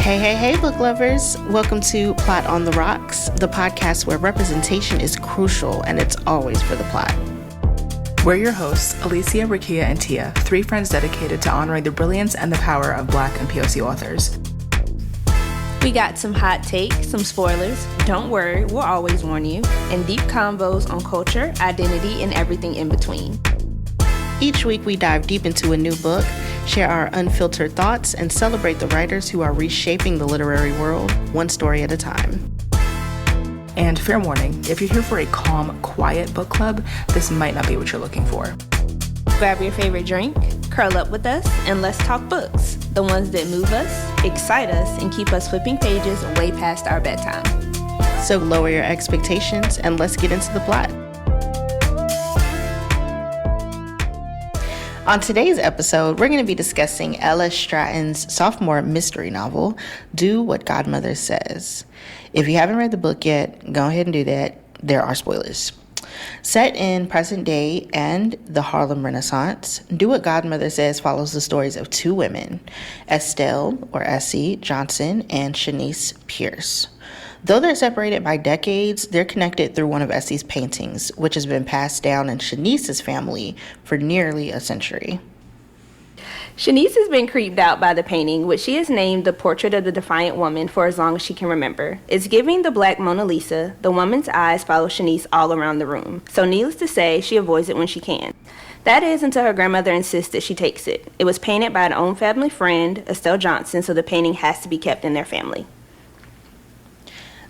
Hey, book lovers. Welcome to Plot on the Rocks, the podcast where representation is crucial and it's always for the plot. We're your hosts, Alicia, Rakia, and Tia, three friends dedicated to honoring the brilliance and the power of Black and POC authors. We got some hot takes, some spoilers, don't worry, we'll always warn you, and deep convos on culture, identity, and everything in between. Each week we dive deep into a new book, share our unfiltered thoughts, and celebrate the writers who are reshaping the literary world, one story at a time. And fair warning, if you're here for a calm, quiet book club, this might not be what you're looking for. Grab your favorite drink, curl up with us, and let's talk books. The ones that move us, excite us, and keep us flipping pages way past our bedtime. So lower your expectations and let's get into the plot. On today's episode, we're going to be discussing Ella Stratton's sophomore mystery novel, Do What Godmother Says. If you haven't read the book yet, go ahead and do that. There are spoilers. Set in present day and the Harlem Renaissance, Do What Godmother Says follows the stories of two women, Estelle, or Essie, Johnson, and Shanice Pierce. Though they're separated by decades, they're connected through one of Essie's paintings, which has been passed down in Shanice's family for nearly a century. Shanice has been creeped out by the painting, which she has named the Portrait of the Defiant Woman for as long as she can remember. It's giving the Black Mona Lisa. The woman's eyes follow Shanice all around the room, so needless to say, she avoids it when she can. That is until her grandmother insists that she takes it. It was painted by an own family friend, Estelle Johnson, so the painting has to be kept in their family.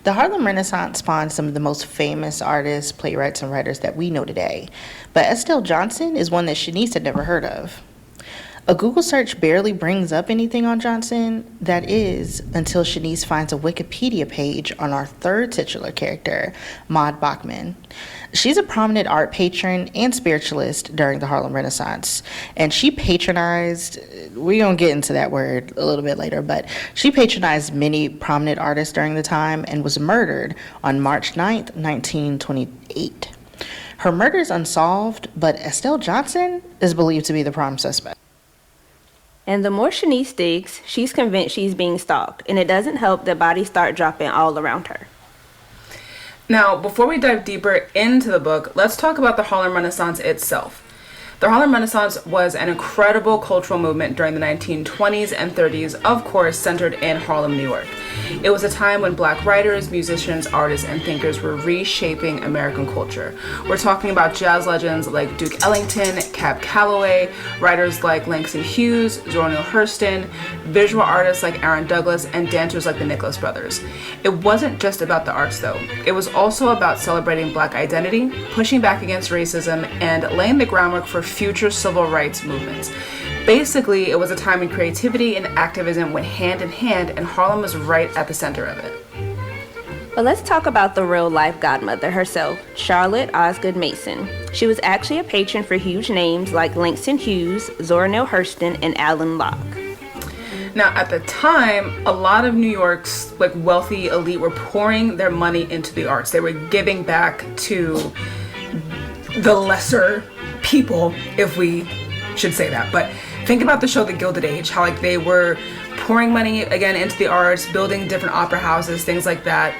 The Harlem Renaissance spawned some of the most famous artists, playwrights, and writers that we know today, but Estelle Johnson is one that Shanice had never heard of. A Google search barely brings up anything on Johnson, that is, until Shanice finds a Wikipedia page on our third titular character, Maud Bachman. She's a prominent art patron and spiritualist during the Harlem Renaissance, and she patronized, we're going to get into that word a little bit later, but she patronized many prominent artists during the time and was murdered on March 9th, 1928. Her murder is unsolved, but Estelle Johnson is believed to be the prime suspect. And the more Shanice digs, she's convinced she's being stalked, and it doesn't help that bodies start dropping all around her. Now, before we dive deeper into the book, let's talk about the Harlem Renaissance itself. The Harlem Renaissance was an incredible cultural movement during the 1920s and 30s, of course, centered in Harlem, New York. It was a time when Black writers, musicians, artists, and thinkers were reshaping American culture. We're talking about jazz legends like Duke Ellington, Cab Calloway, writers like Langston Hughes, Zora Neale Hurston, visual artists like Aaron Douglas, and dancers like the Nicholas Brothers. It wasn't just about the arts, though. It was also about celebrating Black identity, pushing back against racism, and laying the groundwork for future civil rights movements. Basically, it was a time when creativity and activism went hand in hand, and Harlem was right at the center of it. But let's talk about the real-life godmother herself, Charlotte Osgood Mason. She was actually a patron for huge names like Langston Hughes, Zora Neale Hurston, and Alan Locke. Now, at the time, a lot of New York's wealthy elite were pouring their money into the arts. They were giving back to the lesser people, if we should say that. But think about the show The Gilded Age, how they were pouring money again into the arts, building different opera houses, things like that.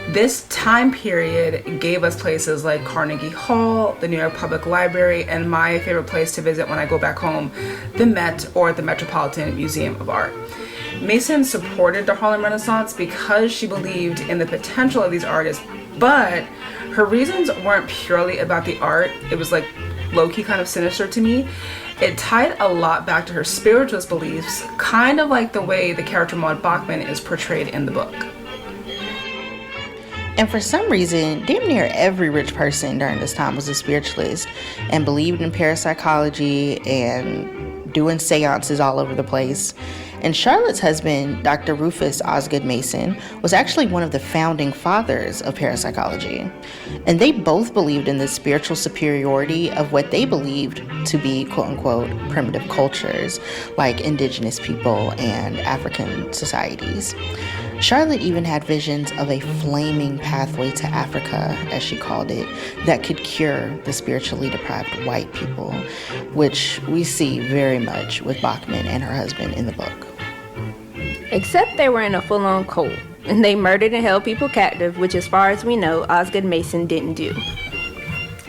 This time period gave us places like Carnegie Hall, the New York Public Library, and my favorite place to visit when I go back home, the Met, or the Metropolitan Museum of Art. Mason supported the Harlem Renaissance because she believed in the potential of these artists, but her reasons weren't purely about the art. It was low-key kind of sinister to me. It tied a lot back to her spiritualist beliefs, kind of like the way the character Maud Bachman is portrayed in the book. And for some reason, damn near every rich person during this time was a spiritualist and believed in parapsychology and doing seances all over the place. And Charlotte's husband, Dr. Rufus Osgood Mason, was actually one of the founding fathers of parapsychology. And they both believed in the spiritual superiority of what they believed to be, quote-unquote, primitive cultures, like indigenous people and African societies. Charlotte even had visions of a flaming pathway to Africa, as she called it, that could cure the spiritually deprived white people, which we see very much with Bachman and her husband in the book. Except they were in a full-on cult, and they murdered and held people captive, which as far as we know, Osgood Mason didn't do.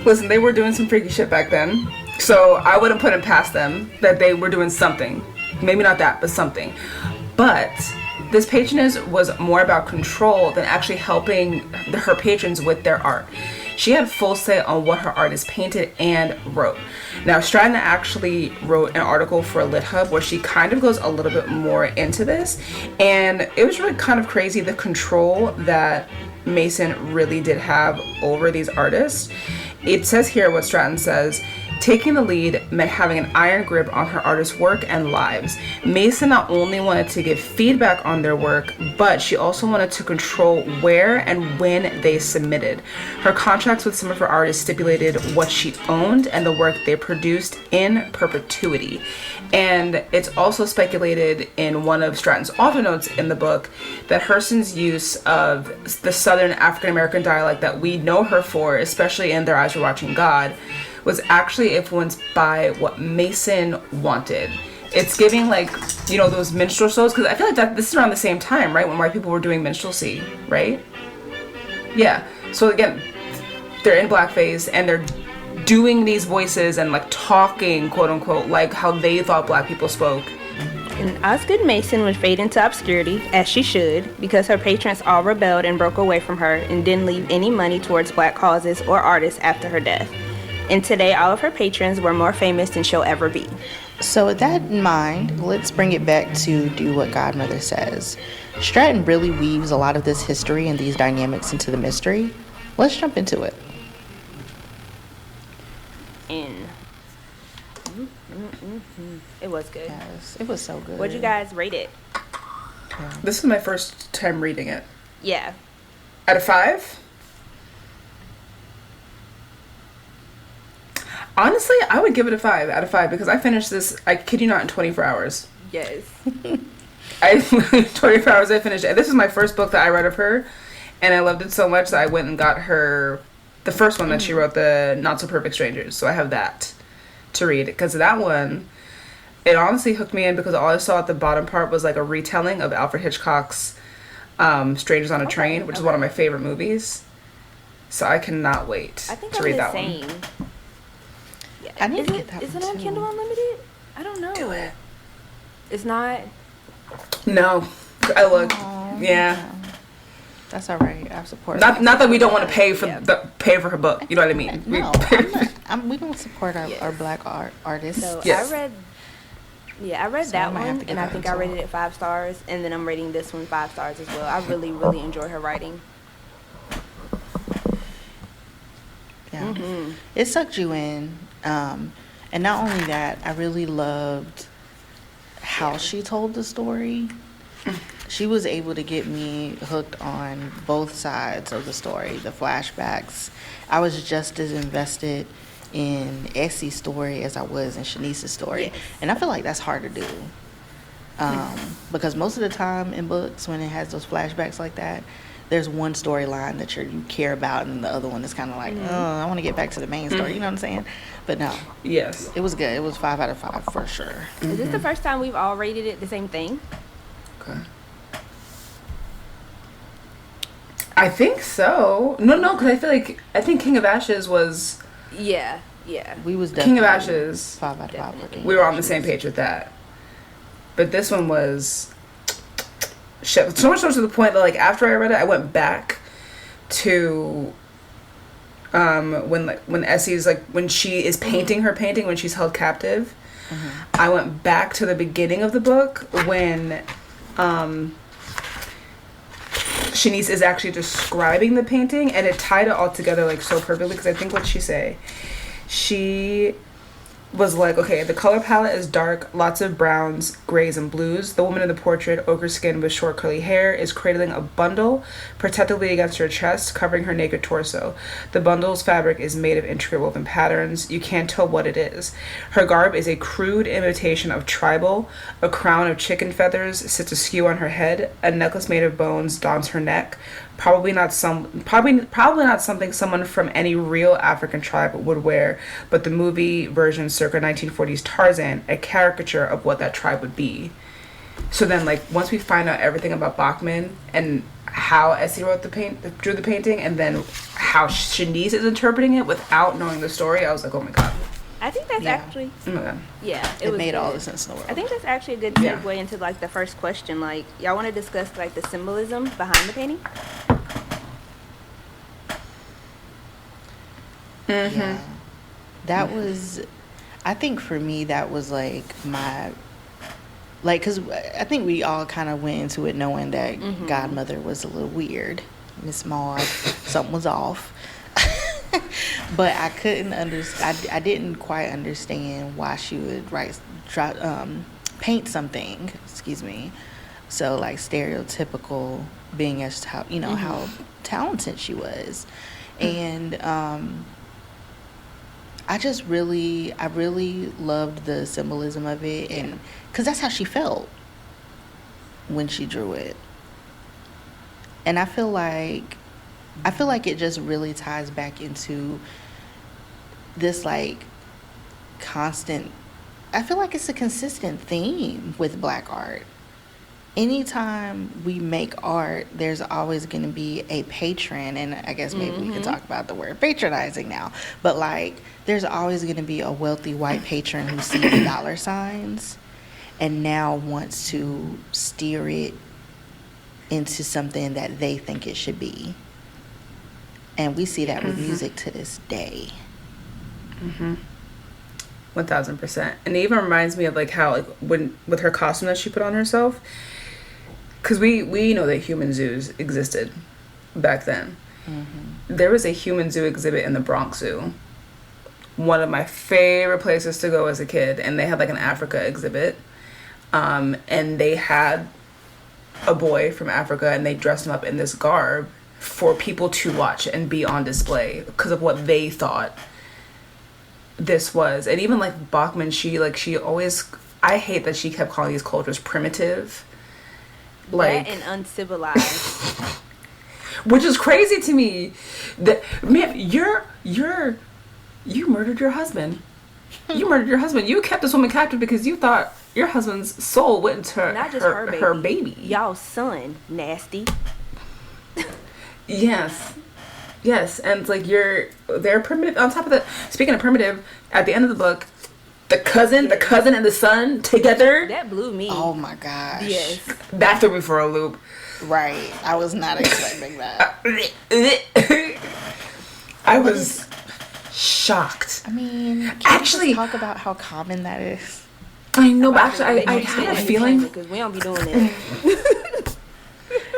Listen, they were doing some freaky shit back then. So I wouldn't put it past them that they were doing something. Maybe not that, but something. But this patronage was more about control than actually helping her patrons with their art. She had full say on what her artist painted and wrote. Now, Stratton actually wrote an article for LitHub where she kind of goes a little bit more into this. And it was really kind of crazy, the control that Mason really did have over these artists. It says here what Stratton says: taking the lead meant having an iron grip on her artist's work and lives. Mason not only wanted to give feedback on their work, but she also wanted to control where and when they submitted. Her contracts with some of her artists stipulated what she owned and the work they produced in perpetuity. And it's also speculated in one of Stratton's author notes in the book that Hurston's use of the Southern African American dialect that we know her for, especially in Their Eyes Were Watching God, was actually influenced by what Mason wanted. It's giving, like, you know, those minstrel shows, because I feel like that this is around the same time, right, when white people were doing minstrelsy, right? Yeah. So again, they're in blackface and they're doing these voices and like talking, quote unquote, like how they thought black people spoke. And Osgood Mason would fade into obscurity, as she should, because her patrons all rebelled and broke away from her and didn't leave any money towards black causes or artists after her death. And today, all of her patrons were more famous than she'll ever be. So with that in mind, let's bring it back to Do What Godmother Says. Stratton really weaves a lot of this history and these dynamics into the mystery. Let's jump into it. It was good. Yes, it was so good. What'd you guys rate it? This is my first time reading it. Yeah. Out of 5? Honestly, I would give it a 5 out of 5 because I finished this, I kid you not, in 24 hours. Yes. 24 hours I finished it. And this is my first book that I read of her, and I loved it so much that I went and got her the first one that she wrote, the Not So Perfect Strangers. So I have that to read, because that one, it honestly hooked me in because all I saw at the bottom part was like a retelling of Alfred Hitchcock's Strangers on a Train, which is one of my favorite movies. So I cannot wait to read that one. Yeah. I need to get that Is one it on too. Kindle Unlimited? I don't know. Do it. It's not. No. I looked. Aw, Yeah. That's all right. I support. Not that we don't want to pay for Yeah. pay for her book. You know what I mean? No, we don't support our black artists. So Yes. I read So I that might have one, to give and I that think one I to rated it 5 stars, and then I'm rating this one 5 stars as well. I really, really enjoy her writing. Yeah. It sucked you in. And not only that, I really loved how she told the story. She was able to get me hooked on both sides of the story, the flashbacks. I was just as invested in Essie's story as I was in Shanice's story. Yes. And I feel like that's hard to do. Because most of the time in books, when it has those flashbacks like that, there's one storyline that you care about, and the other one is kind of like, oh, I want to get back to the main story. You know what I'm saying? But no, Yes. it was good. It was 5 out of 5 for sure. Is this the first time we've all rated it the same thing? Okay. I think so. No, because I think King of Ashes was Yeah. We was King of definitely Ashes. 5 out of 5 for King We of were on the Ashes. same page with that. But this one was shit. So much so to the point that, like, after I read it, I went back to when Essie's, like, when she is painting her painting when she's held captive. I went back to the beginning of the book when Shanice is actually describing the painting, and it tied it all together, like, so perfectly, because I think what she was like, okay, the color palette is dark, lots of browns, grays, and blues. The woman in the portrait, ochre skin with short curly hair, is cradling a bundle protectively against her chest, covering her naked torso. The bundle's fabric is made of intricate woven patterns. You can't tell what it is. Her garb is a crude imitation of tribal. A crown of chicken feathers sits askew on her head. A necklace made of bones dons her neck. Probably not something someone from any real African tribe would wear, but the movie version circa 1940s Tarzan, a caricature of what that tribe would be. So then, like, once we find out everything about Bachman and how Essie drew the painting, and then how Shanice is interpreting it without knowing the story, I was like, oh my god. I think that's Yeah. actually, Oh my god. yeah, It was made all good. the sense in the world. I think that's actually a good Yeah. segue into like the first question. Like, y'all want to discuss like the symbolism behind the painting? Yeah. That was, I think for me, that was like because I think we all kind of went into it knowing that Godmother was a little weird. Miss Maud, something was off. But I couldn't understand, I didn't quite understand why she would paint something, so like stereotypical, being as how, how talented she was. And I really loved the symbolism of it, and because that's how she felt when she drew it. And I feel like it just really ties back into this like constant, I feel like it's a consistent theme with Black art. Anytime we make art, there's always going to be a patron, and I guess maybe we can talk about the word patronizing now, but like there's always going to be a wealthy white patron who sees dollar signs and now wants to steer it into something that they think it should be. And we see that with music to this day. 1000%. And it even reminds me of like how like when with her costume that she put on herself, because we know that human zoos existed back then. There was a human zoo exhibit in the Bronx Zoo, one of my favorite places to go as a kid, and they had like an Africa exhibit, and they had a boy from Africa, and they dressed him up in this garb for people to watch and be on display because of what they thought this was. And even like Bachman, she always, I hate that she kept calling these cultures primitive, like, That and uncivilized. which is crazy to me. That, man, you murdered your husband. You murdered your husband. You kept this woman captive because you thought your husband's soul went into Not just her baby. Y'all son, nasty. Yes. And it's like they're primitive. On top of that, speaking of primitive, at the end of the book, the cousin and the son together. That blew me. Oh my gosh. Yes. That threw me for a loop. Right. I was not expecting that. I was shocked. I mean, can Actually- we just talk about how common that is? I know, but actually, I had a feeling. Because we don't be doing that.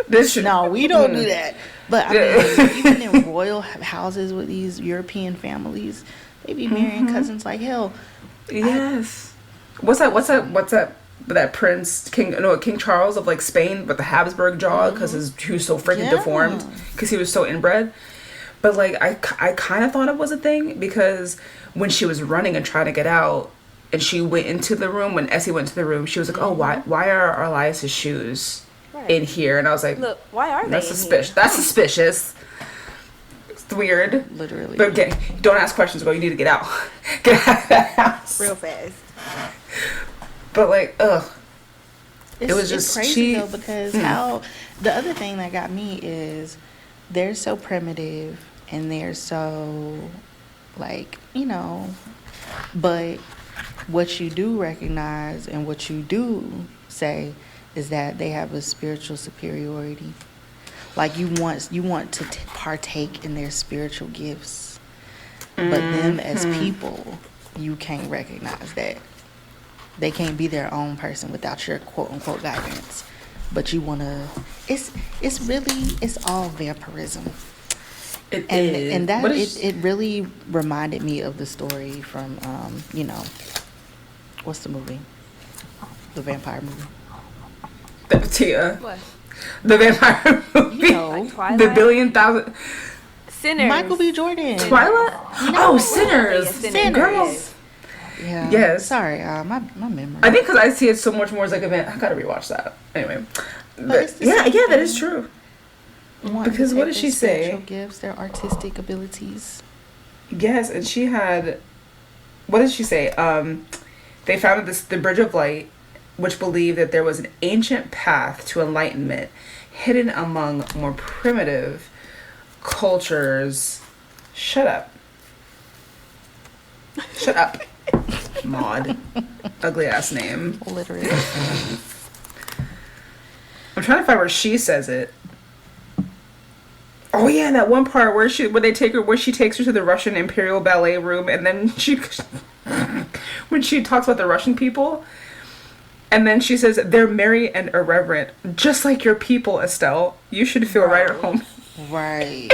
This should. No, we don't do that. But I mean, even in royal houses with these European families, they be marrying cousins like hell. Yes. What's that? That Prince King Charles of like Spain, but the Habsburg jaw because he was so freaking Yeah. deformed because he was so inbred. But like I kind of thought it was a thing because when she was running and trying to get out, and she went into the room, when Essie went to the room, she was like, "Oh, why are Elias's shoes in here?" And I was like, Look, why are "That's they suspicious. That's suspicious. It's weird." Literally. But don't ask questions, girl. You need to get out. Get out of that house. real fast? But like, ugh. It's, was it's just crazy cheap. though, because how the other thing that got me is they're so primitive and they're so like, but what you do recognize and what you do say is that they have a spiritual superiority. Like you want to partake in their spiritual gifts, but them as people, you can't recognize that. They can't be their own person without your quote unquote guidance. But you wanna, it's all vampirism. It is. And that What is- it really reminded me of the story from what's the movie? The vampire movie. Tia. What? The vampire movie. Like Twilight? The $1,000,000,000. Sinners. Michael B. Jordan. Twilight? Oh, Sinners. Yeah, Sinners. Girls. Yeah. Yes. Sorry, my memory. I think because I see it so much more as like a event. I gotta rewatch that. Anyway. it's the Yeah, same that thing. is true. Wanting because to what take did their she say? spiritual gifts, their artistic abilities. Yes, and she had. What did she say? They found the Bridge of Light, which believed that there was an ancient path to enlightenment hidden among more primitive cultures. Shut up. Shut up. Maud. Ugly ass name. Literally. I'm trying to find where she says it. Oh yeah, that one part where she takes her to the Russian Imperial Ballet room, and then when she talks about the Russian people, and then she says they're merry and irreverent, just like your people, Estelle. You should feel right at home. Right.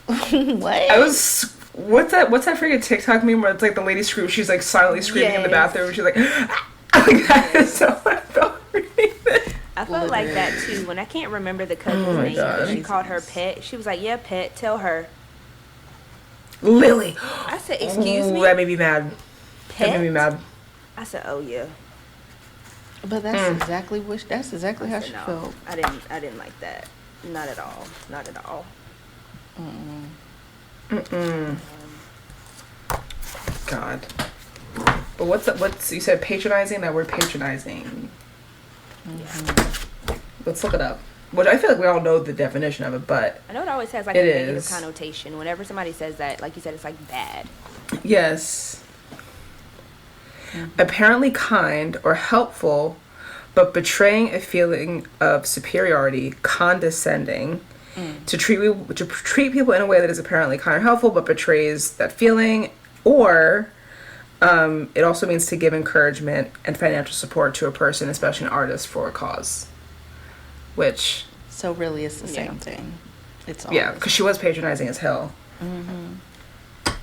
What? What's that freaking TikTok meme where it's like the lady screams, she's like silently screaming in the bathroom, and she's like, like that is so I felt reading this. I felt like that too when I can't remember the cousin's name. But she called her Pet. She was like, "Yeah, Pet, tell her." Lily. I said, "Excuse me." That made me mad. Pet? That made me mad. I said, "Oh yeah." But that's exactly how she no, felt. I didn't like that. Not at all. Not at all. God. But what's you said patronizing? That word patronizing. Let's look it up. Which I feel like we all know the definition of it, but I know it always has like a negative connotation. Whenever somebody says that, like you said, it's like bad. Yes. Apparently kind or helpful, but betraying a feeling of superiority, condescending, to treat people in a way that is apparently kind or helpful, but betrays that feeling, or it also means to give encouragement and financial support to a person, especially an artist, for a cause. Which... So really it's the same thing. It's all because she was patronizing as hell. And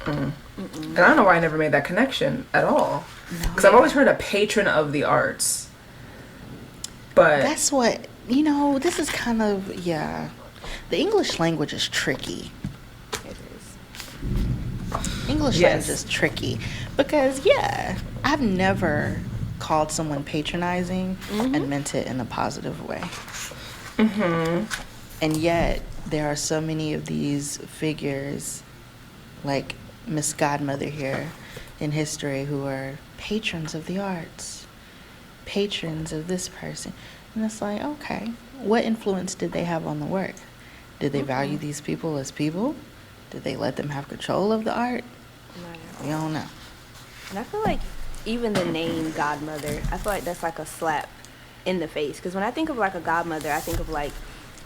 I don't know why I never made that connection at all. Because I've always heard a patron of the arts. But... That's what... this is kind of... The English language is tricky. It is. English language is tricky. Because, I've never called someone patronizing and meant it in a positive way. And yet, there are so many of these figures, like Miss Godmother here in history, who are patrons of the arts, patrons of this person. And it's like, okay, what influence did they have on the work? Did they value these people as people? Did they let them have control of the art? We don't know. And I feel like even the name Godmother, I feel like that's like a slap in the face. Because when I think of like a godmother, I think of like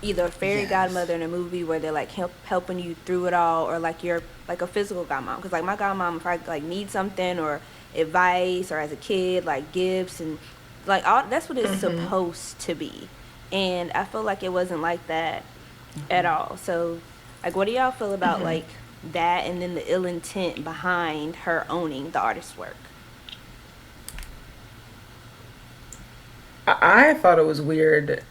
either a fairy godmother in a movie where they're like helping you through it all, or like you're like a physical godmom. Because like my godmom, if I like need something or advice, or as a kid like gifts and like all, that's what it's supposed to be. And I feel like it wasn't like that at all. So like, what do y'all feel about like that, and then the ill intent behind her owning the artist's work? I thought it was weird.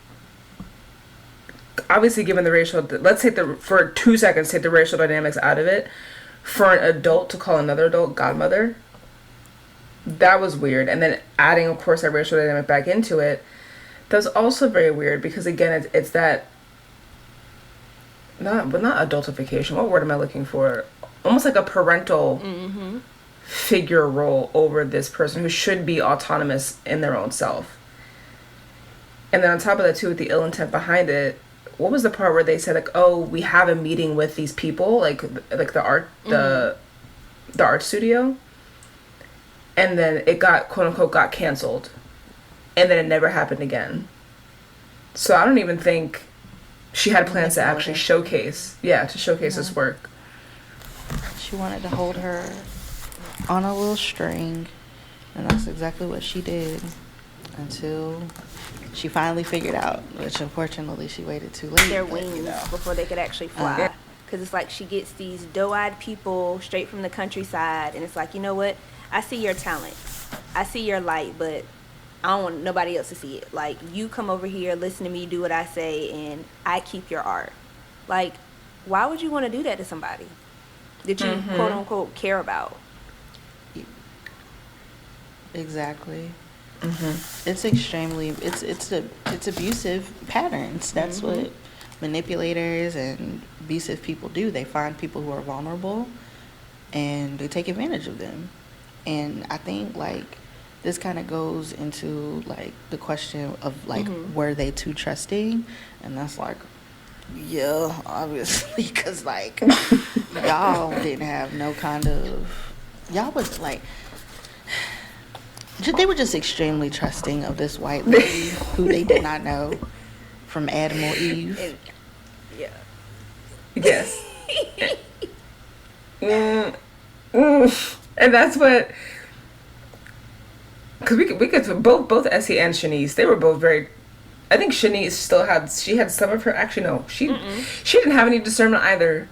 Obviously, given the racial, let's take for 2 seconds, take the racial dynamics out of it. For an adult to call another adult godmother, that was weird. And then adding, of course, that racial dynamic back into it, that was also very weird, because again, it's that not adultification. What word am I looking for? Almost like a parental figure role over this person who should be autonomous in their own self. And then on top of that too, with the ill intent behind it, what was the part where they said like, oh, we have a meeting with these people, like the art the art studio, and then it got quote unquote got canceled, and then it never happened again. So I don't even think she had plans to actually showcase this work. She wanted to hold her on a little string, and that's exactly what she did until she finally figured out, which unfortunately she waited too late. Their wings before they could actually fly. Because it's like she gets these doe-eyed people straight from the countryside, and it's like, you know what? I see your talent. I see your light, but I don't want nobody else to see it. Like, you come over here, listen to me, do what I say, and I keep your art. Like, why would you want to do that to somebody that you quote-unquote care about? Exactly. It's extremely it's abusive patterns. That's what manipulators and abusive people do. They find people who are vulnerable and they take advantage of them. And I think like this kind of goes into like the question of like, were they too trusting? And that's like, yeah, obviously, because like y'all didn't have no kind of, y'all was like, they were just extremely trusting of this white lady who they did not know from Adam or Eve. Yeah. Yes. And that's what, because we could both Essie and Shanice, they were both very, I think Shanice she had some of her, actually no, she didn't have any discernment either,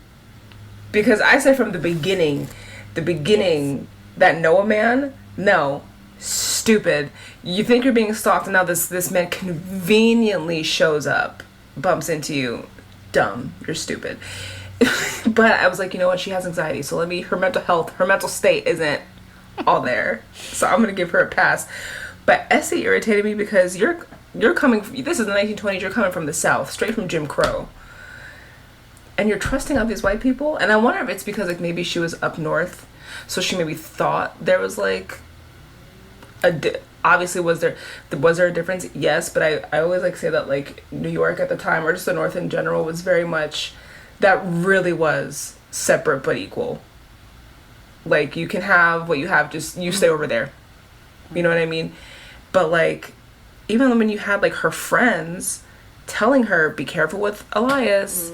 because I said from the beginning yes. That Noah man, no, stupid. You think you're being stalked, and now this man conveniently shows up, bumps into you. Dumb. You're stupid. But I was like, you know what? She has anxiety, so her mental state isn't all there. So I'm gonna give her a pass. But Essie irritated me because you're coming. This is the 1920s. You're coming from the South, straight from Jim Crow, and you're trusting all these white people. And I wonder if it's because like maybe she was up north, so she maybe thought there was like obviously was there a difference? Yes, but I always like say that like New York at the time, or just the North in general, was very much, that really was separate but equal. Like you can have what you have, just you stay over there. You know what I mean? But like even when you had like her friends telling her, be careful with Elias,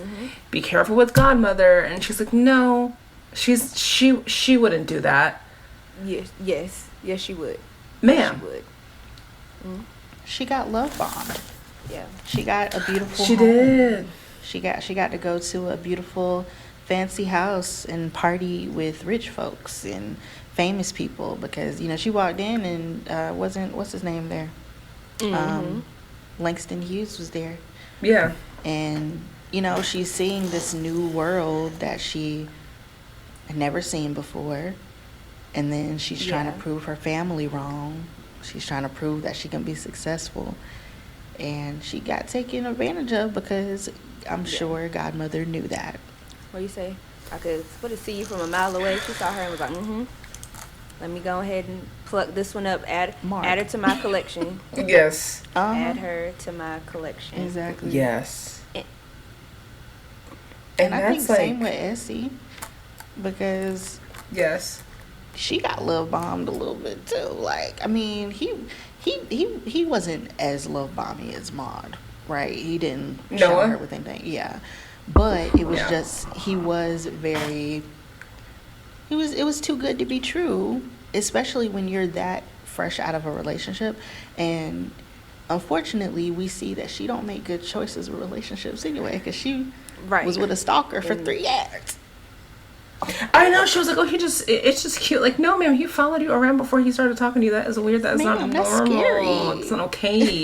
be careful with Godmother, and she's like, no, she wouldn't do that. Yes, she would. Ma'am. She would. She got love bombed. Yeah. She got a beautiful She home. did. She got to go to a beautiful fancy house and party with rich folks and famous people, because she walked in and what's his name there? Langston Hughes was there. Yeah. And she's seeing this new world that she had never seen before. And then she's trying to prove her family wrong. She's trying to prove that she can be successful. And she got taken advantage of because I'm sure Godmother knew that. What do you say? I could see you from a mile away. She saw her and was like, let me go ahead and pluck this one up. Add her to my collection. Yes. Add her to my collection. Exactly. Yes. And I think same with Essie, because yes, she got love bombed a little bit too. Like, I mean, he wasn't as love bomby as Maud, right? He didn't shower her with anything. Yeah, but it was just it was too good to be true, especially when you're that fresh out of a relationship. And unfortunately, we see that she don't make good choices with relationships anyway, because she was with a stalker for 3 years. I know. She was like, oh, it's just cute. Like, no, ma'am, he followed you around before he started talking to you. That is weird. That's not normal. That's scary. It's not okay.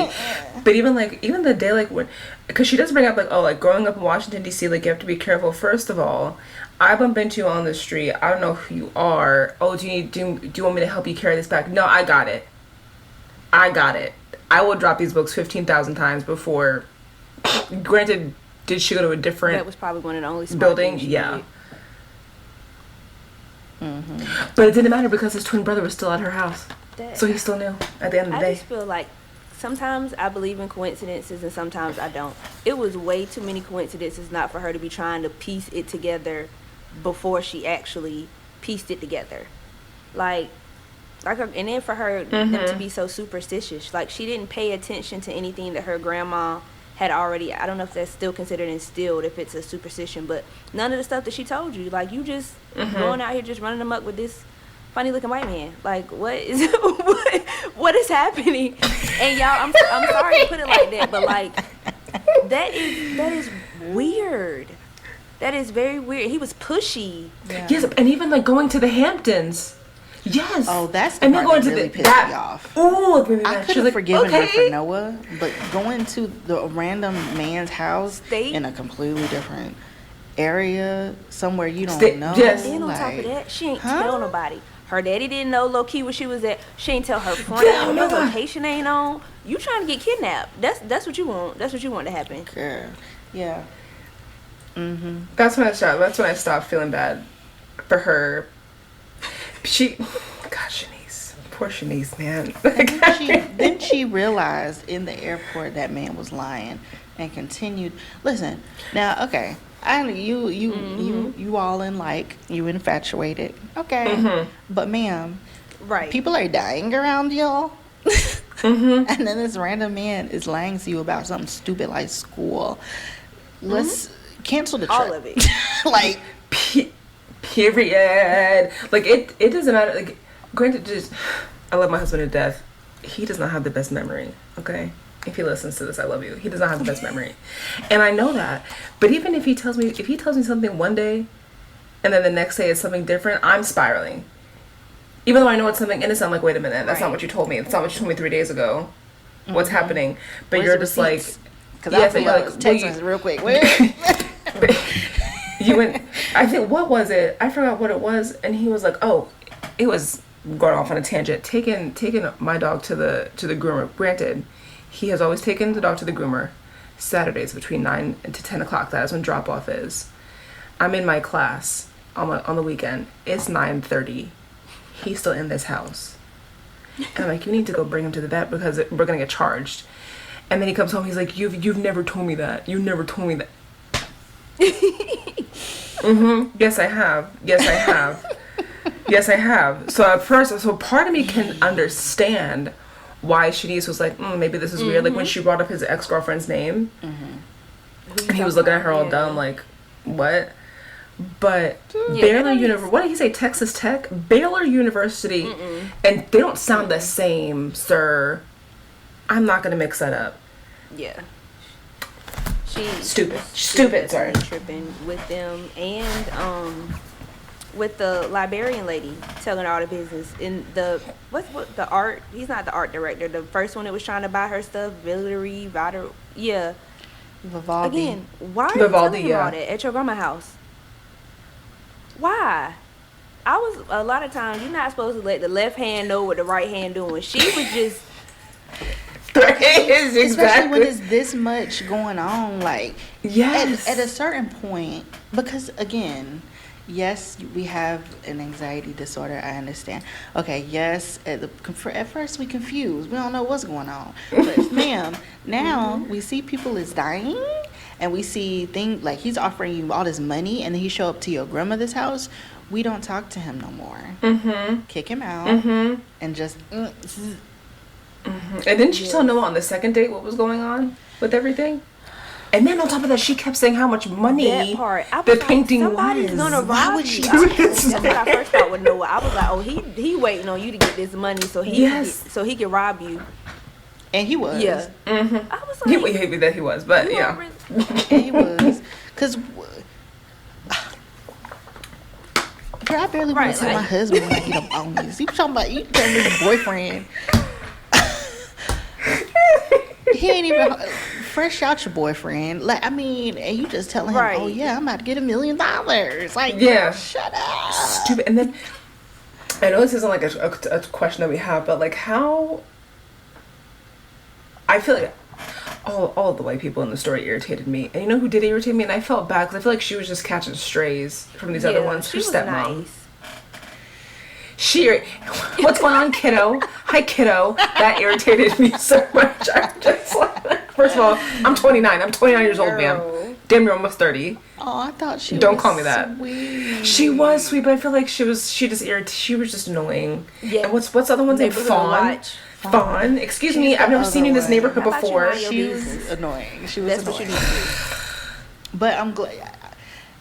But even the day, like, when, because she does bring up, like, oh, like, growing up in Washington, D.C., like, you have to be careful. First of all, I bump into you on the street. I don't know who you are. Oh, do you want me to help you carry this back? No, I got it. I will drop these books 15,000 times before. Granted, did she go to a different That was probably one of the only building? Yeah. But it didn't matter because his twin brother was still at her house. So he still knew at the end of the day. I just feel like sometimes I believe in coincidences and sometimes I don't. It was way too many coincidences not for her to be trying to piece it together before she actually pieced it together. And then for her them to be so superstitious. Like, she didn't pay attention to anything that her grandma had already, I don't know if that's still considered instilled, if it's a superstition, but none of the stuff that she told you, like, you just going out here just running amok with this funny looking white man. Like, what is what is happening? And y'all, I'm sorry to put it like that, but like, that is weird. That is very weird. He was pushy. Yeah. Yes, and even like going to the Hamptons. Yes. Oh, that's the part that really pissed me off. Oh, I could have forgiven her for Noah, but going to the random man's house in a completely different area, somewhere you don't know. Yes. And on top of that, she ain't tell nobody. Her daddy didn't know low-key where she was at. She ain't tell her friend. Her location ain't on. You trying to get kidnapped. That's what you want. That's what you want to happen. Girl. Yeah. That's when I stopped feeling bad for her. Shanice. Poor Shanice, man. And then she realized in the airport that man was lying and continued. Listen, now, okay, you all in like, you infatuated. Okay. But ma'am, Right. people are dying around y'all. And then this random man is lying to you about something stupid like school. Let's cancel the trip. All of it. Like, Period. Like, it doesn't matter. Like, granted, just, I love my husband to death. He does not have the best memory, okay? If he listens to this, I love you. He does not have the best memory. And I know that. But even if he tells me something one day, and then the next day it's something different, I'm spiraling. Even though I know it's something innocent, I'm like, wait a minute, that's not what you told me. It's not what you told me 3 days ago. What's happening? But Where's you're the just receipts? like, because I feel like text message real quick. You went, I think, what was it? I forgot what it was. And he was like, oh, it was going off on a tangent. Taking my dog to the groomer. Granted, he has always taken the dog to the groomer Saturdays between 9 to 10 o'clock. That is when drop off is. I'm in my class on the weekend. It's 9:30. He's still in this house. And I'm like, you need to go bring him to the vet because we're going to get charged. And then he comes home. He's like, you've never told me that. You never told me that. Yes, I have. Yes, I have. So at first, part of me can understand why Shanice was like, maybe this is weird. Like when she brought up his ex-girlfriend's name, and he was looking at her all dumb, like, what? But Baylor University, what did he say? Texas Tech? Baylor University, and they don't sound the same, sir. I'm not gonna mix that up. Yeah. Stupid, sorry. Tripping with them and with the librarian lady telling all the business in the what the art. He's not the art director. The first one that was trying to buy her stuff, Valerie Vider. Yeah. Vivaldi. Again, why are you telling him all that at your grandma's house? Why? I was a lot of times you're not supposed to let the left hand know what the right hand doing. She was just. Especially when there's this much going on, like, yes, at a certain point, because again, yes, we have an anxiety disorder, I understand. Okay, yes, at first we confused, we don't know what's going on, but ma'am, now we see people is dying, and we see things like he's offering you all this money, and then he show up to your grandmother's house. We don't talk to him no more. Kick him out, and just. And didn't you tell Noah on the second date what was going on with everything? And then on top of that, she kept saying how much money the painting was. Somebody's gonna rob you. That's what I first thought with Noah. I was like, oh, he waiting on you to get this money so he can rob you. And he was. Yeah. I was like, he hated that he was, but yeah. And he was, cause. Girl, I barely want to tell my husband when I get up on this. He was talking about you telling his boyfriend. He ain't even fresh out your boyfriend. Like, I mean, and you just telling him, oh yeah, I'm about to get $1 million. Like, yeah, shut up. Stupid. And then I know this isn't like a question that we have, but like how I feel like all of the white people in the story irritated me. And you know who did irritate me? And I felt bad because I feel like she was just catching strays from these other ones. Her stepmom. Nice. What's going on, kiddo? Hi, kiddo. That irritated me so much. I'm just like, first of all, I'm 29. I'm 29 years old, ma'am. Damn, you're almost 30. Oh, I thought she Don't was call me that. Sweet. She was sweet, but I feel like she was just annoying. Yeah. And what's the other one's name? Fawn. Excuse me, I've never seen you in this neighborhood before. She was annoying. She was annoying. But I'm glad.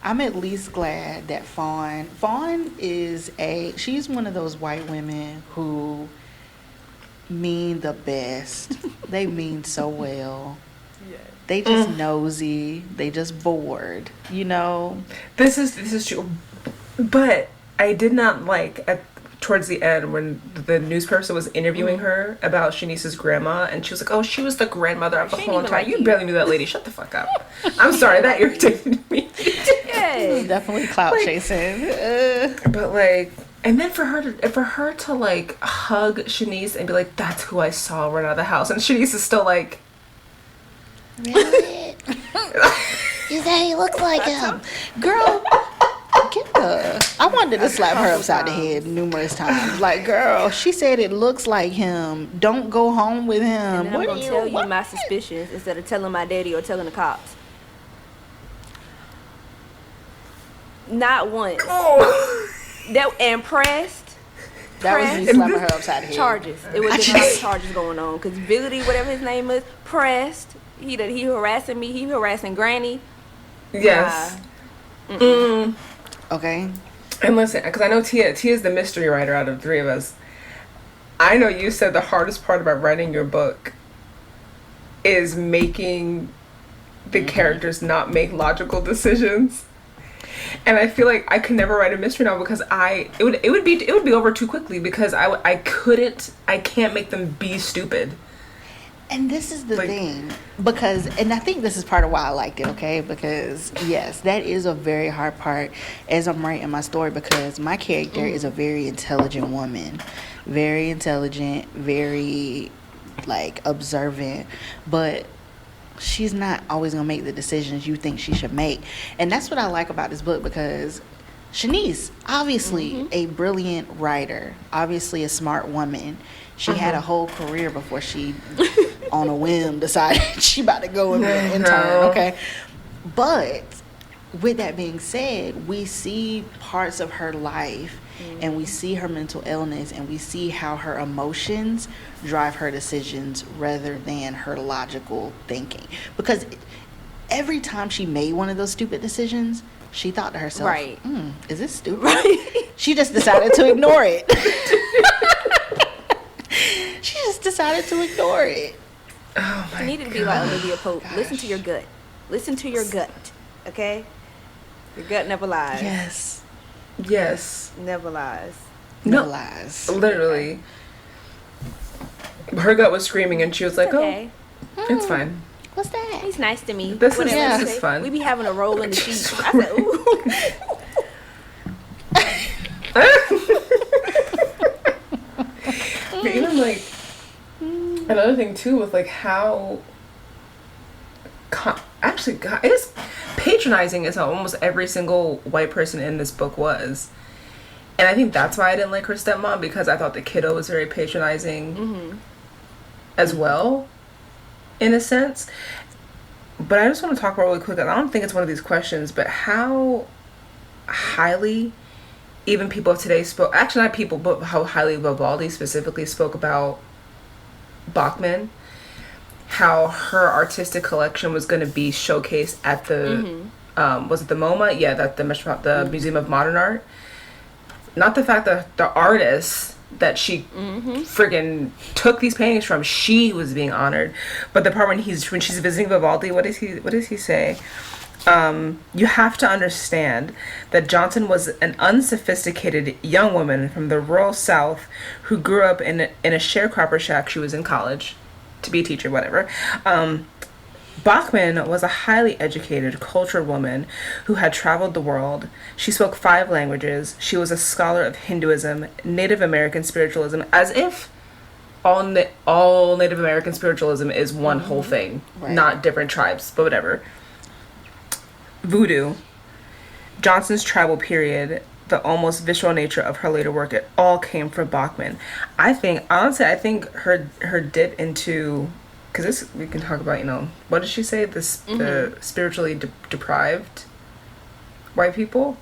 I'm at least glad that Fawn she's one of those white women who mean the best. They mean so well. Yeah. They just nosy. They just bored, you know? This is true. But I did not like towards the end when the news person was interviewing her about Shanice's grandma, and she was like, oh, she was the grandmother of the whole time. You barely knew that lady. Shut the fuck up. I'm sorry, that irritated me. Yes. Definitely clout chasing. But like, and then for her to like hug Shanice and be like, that's who I saw run out of the house, and Shanice is still like, really? You say he looks like him. Girl, Yeah, I wanted to slap her upside the head numerous times. Like, girl, she said it looks like him. Don't go home with him. And then I'm What gonna do tell you what? my suspicions instead of telling my daddy or telling the cops. Not once. Oh. That and pressed. That was me pressed slapping her upside the head. charges. It was just a lot of charges going on because Billy, whatever his name is, pressed. He harassing me. He harassing Granny. Yes. Okay. And listen, because I know Tia's the mystery writer out of the three of us. I know you said the hardest part about writing your book is making the characters not make logical decisions. And I feel like I could never write a mystery novel because it would be over too quickly because I can't make them be stupid. And this is the Like- thing, because, and I think this is part of why I liked it, okay? Because, yes, that is a very hard part as I'm writing my story, because my character is a very intelligent woman. Very intelligent, very, like, observant, but she's not always going to make the decisions you think she should make. And that's what I like about this book, because Shanice, obviously a brilliant writer, obviously a smart woman. She had a whole career before she, on a whim, decided she about to go and be an intern, okay? But with that being said, we see parts of her life and we see her mental illness and we see how her emotions drive her decisions rather than her logical thinking. Because every time she made one of those stupid decisions, she thought to herself, Right. is this stupid? Right. She just decided to ignore it. She just decided to ignore it. Oh my You need to be like Olivia Pope. Gosh. Listen to your gut. Listen to your gut. Okay? Your gut never lies. Yes. Yes. Never lies. No No. lies. Literally. Her gut was screaming and she was like, Okay. oh, it's fine. What's that? He's nice to me. This is- Whatever yeah. you this is say. fun. We be having a roll in the sheets. I said, ooh. But even like another thing too with like how actually God, it is patronizing as how almost every single white person in this book was. And I think that's why I didn't like her stepmom, because I thought the kiddo was very patronizing as well, in a sense. But I just want to talk about really quick, and I don't think it's one of these questions, but how highly even people of today spoke, actually not people, but how highly Vivaldi specifically spoke about Bachman, how her artistic collection was going to be showcased at the, was it the MoMA? Yeah, the Museum of Modern Art. Not the fact that the artists that she friggin' took these paintings from, she was being honored, but the part when she's visiting Vivaldi, what does he say? You have to understand that Johnson was an unsophisticated young woman from the rural South who grew up in a sharecropper shack. She was in college to be a teacher, whatever. Bachman was a highly educated, cultured woman who had traveled the world. She spoke 5 languages. She was a scholar of Hinduism, Native American spiritualism, as if all Native American spiritualism is one whole thing, Right. not different tribes, but whatever. Voodoo, Johnson's tribal period, the almost visceral nature of her later work, it all came from Bachman. I think her dip into, because this we can talk about, what did she say? The spiritually deprived white people.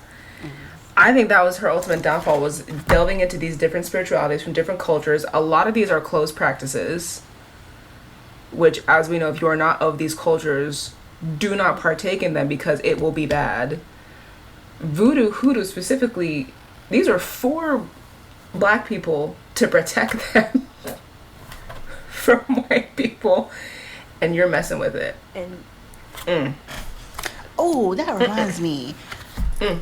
I think that was her ultimate downfall, was delving into these different spiritualities from different cultures. A lot of these are closed practices, which, as we know, if you are not of these cultures, do not partake in them because it will be bad. Voodoo, hoodoo specifically, these are for black people to protect them from white people, and you're messing with it. And Oh, that reminds me.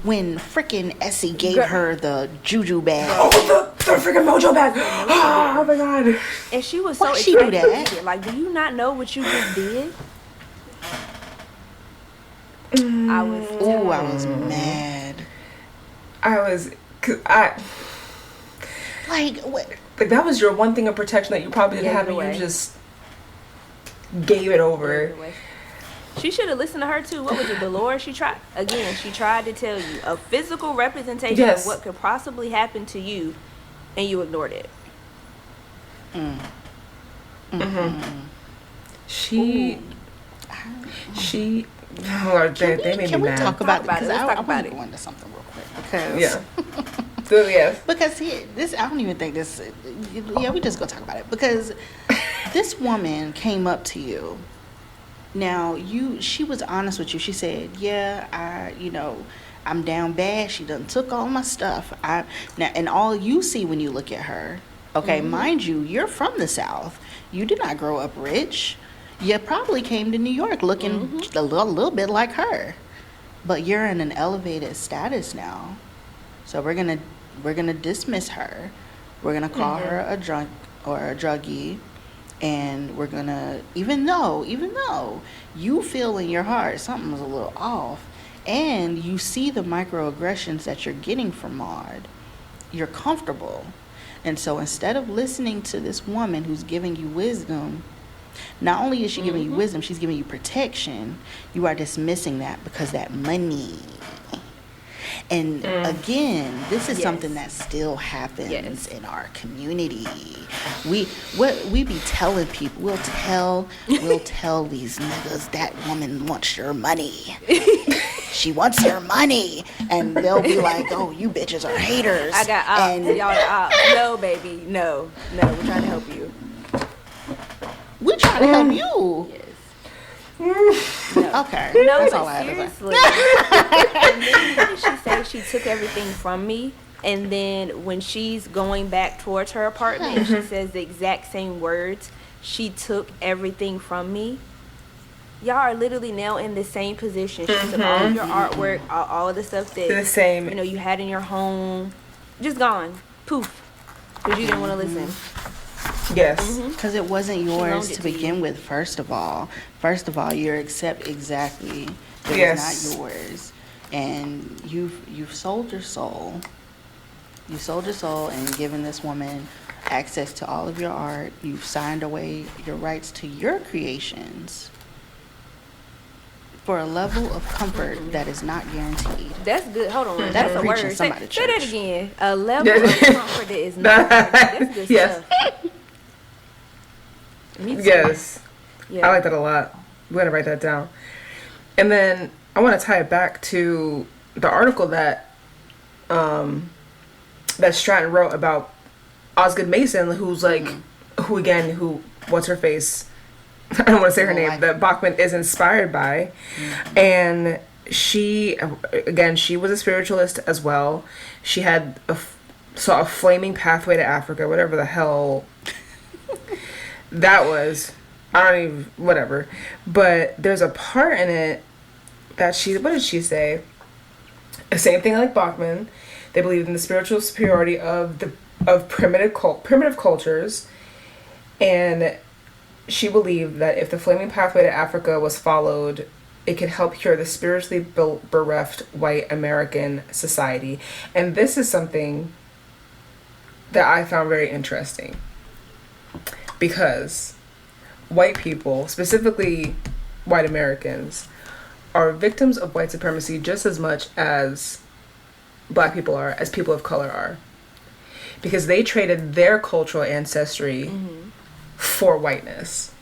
When frickin' Essie gave her the juju bag. Oh, the freaking mojo bag! Oh my god! and she was so Why she do excited. that? to do it. Like, do you not know what you just did? I was. Ooh, I was mad. Like, what? Like, that was your one thing of protection that you probably didn't Gave have, it and away. you just gave it over. She should have listened to her too. What was it, Dolores? She tried to tell you a physical representation Yes. of what could possibly happen to you, and you ignored it. She. Oh, Lord, they made me Can we mad. talk about it? about it. Because Let's I talk want about to it. go into something real quick. Because Yeah. So, yes. Because this, I don't even think this. Yeah, we just gonna talk about it because this woman came up to you. Now she was honest with you. She said, "Yeah, I'm down bad. She done took all my stuff. And all you see when you look at her, okay, mind you, you're from the South. You did not grow up rich. You probably came to New York looking a little bit like her, but you're in an elevated status now. So we're gonna dismiss her. We're gonna call her a drunk or a druggie, and we're gonna even though you feel in your heart something's a little off, and you see the microaggressions that you're getting from Maud, you're comfortable, and so instead of listening to this woman who's giving you wisdom, not only is she giving you wisdom, she's giving you protection. You are dismissing that because that money. And again, this is something that still happens in our community. We be telling people, we'll tell these niggas that woman wants your money. She wants your money, and they'll be like, "Oh, you bitches are haters." I got ops. And Y'all are ops. No, baby. No. We're trying to help you. we try to help you. Yes. Okay, No, that's but all I have to say. seriously. And then what did she say? She took everything from me. And then when she's going back towards her apartment, and she says the exact same words, she took everything from me. Y'all are literally now in the same position. She took all of your artwork, all of the stuff that The same. you had in your home, just gone, poof, because you didn't want to listen. Yes. Because it wasn't yours loaned it to to begin you. with. First of all, you're exactly. It Yes. was not yours, and you've sold your soul. You sold your soul and given this woman access to all of your art. You've signed away your rights to your creations for a level of comfort that is not guaranteed. That's good. Hold on. That That's a preaching word. somebody Say that church. again. A level of comfort that is not. That's good Yes. stuff. Me too. Yes. Yeah. I like that a lot. We're going to write that down. And then I want to tie it back to the article that that Stratton wrote about Osgood Mason, who's like, what's her face? I don't want to say her name, that Bachman is inspired by. And she was a spiritualist as well. She had saw a flaming pathway to Africa, whatever the hell that was. I don't even, whatever. But there's a part in it that what did she say? The same thing like Bachman. They believed in the spiritual superiority of primitive cultures, and she believed that if the flaming pathway to Africa was followed, it could help cure the spiritually bereft white American society. And this is something that I found very interesting, because white people, specifically white Americans, are victims of white supremacy just as much as black people are, as people of color are. Because they traded their cultural ancestry for whiteness.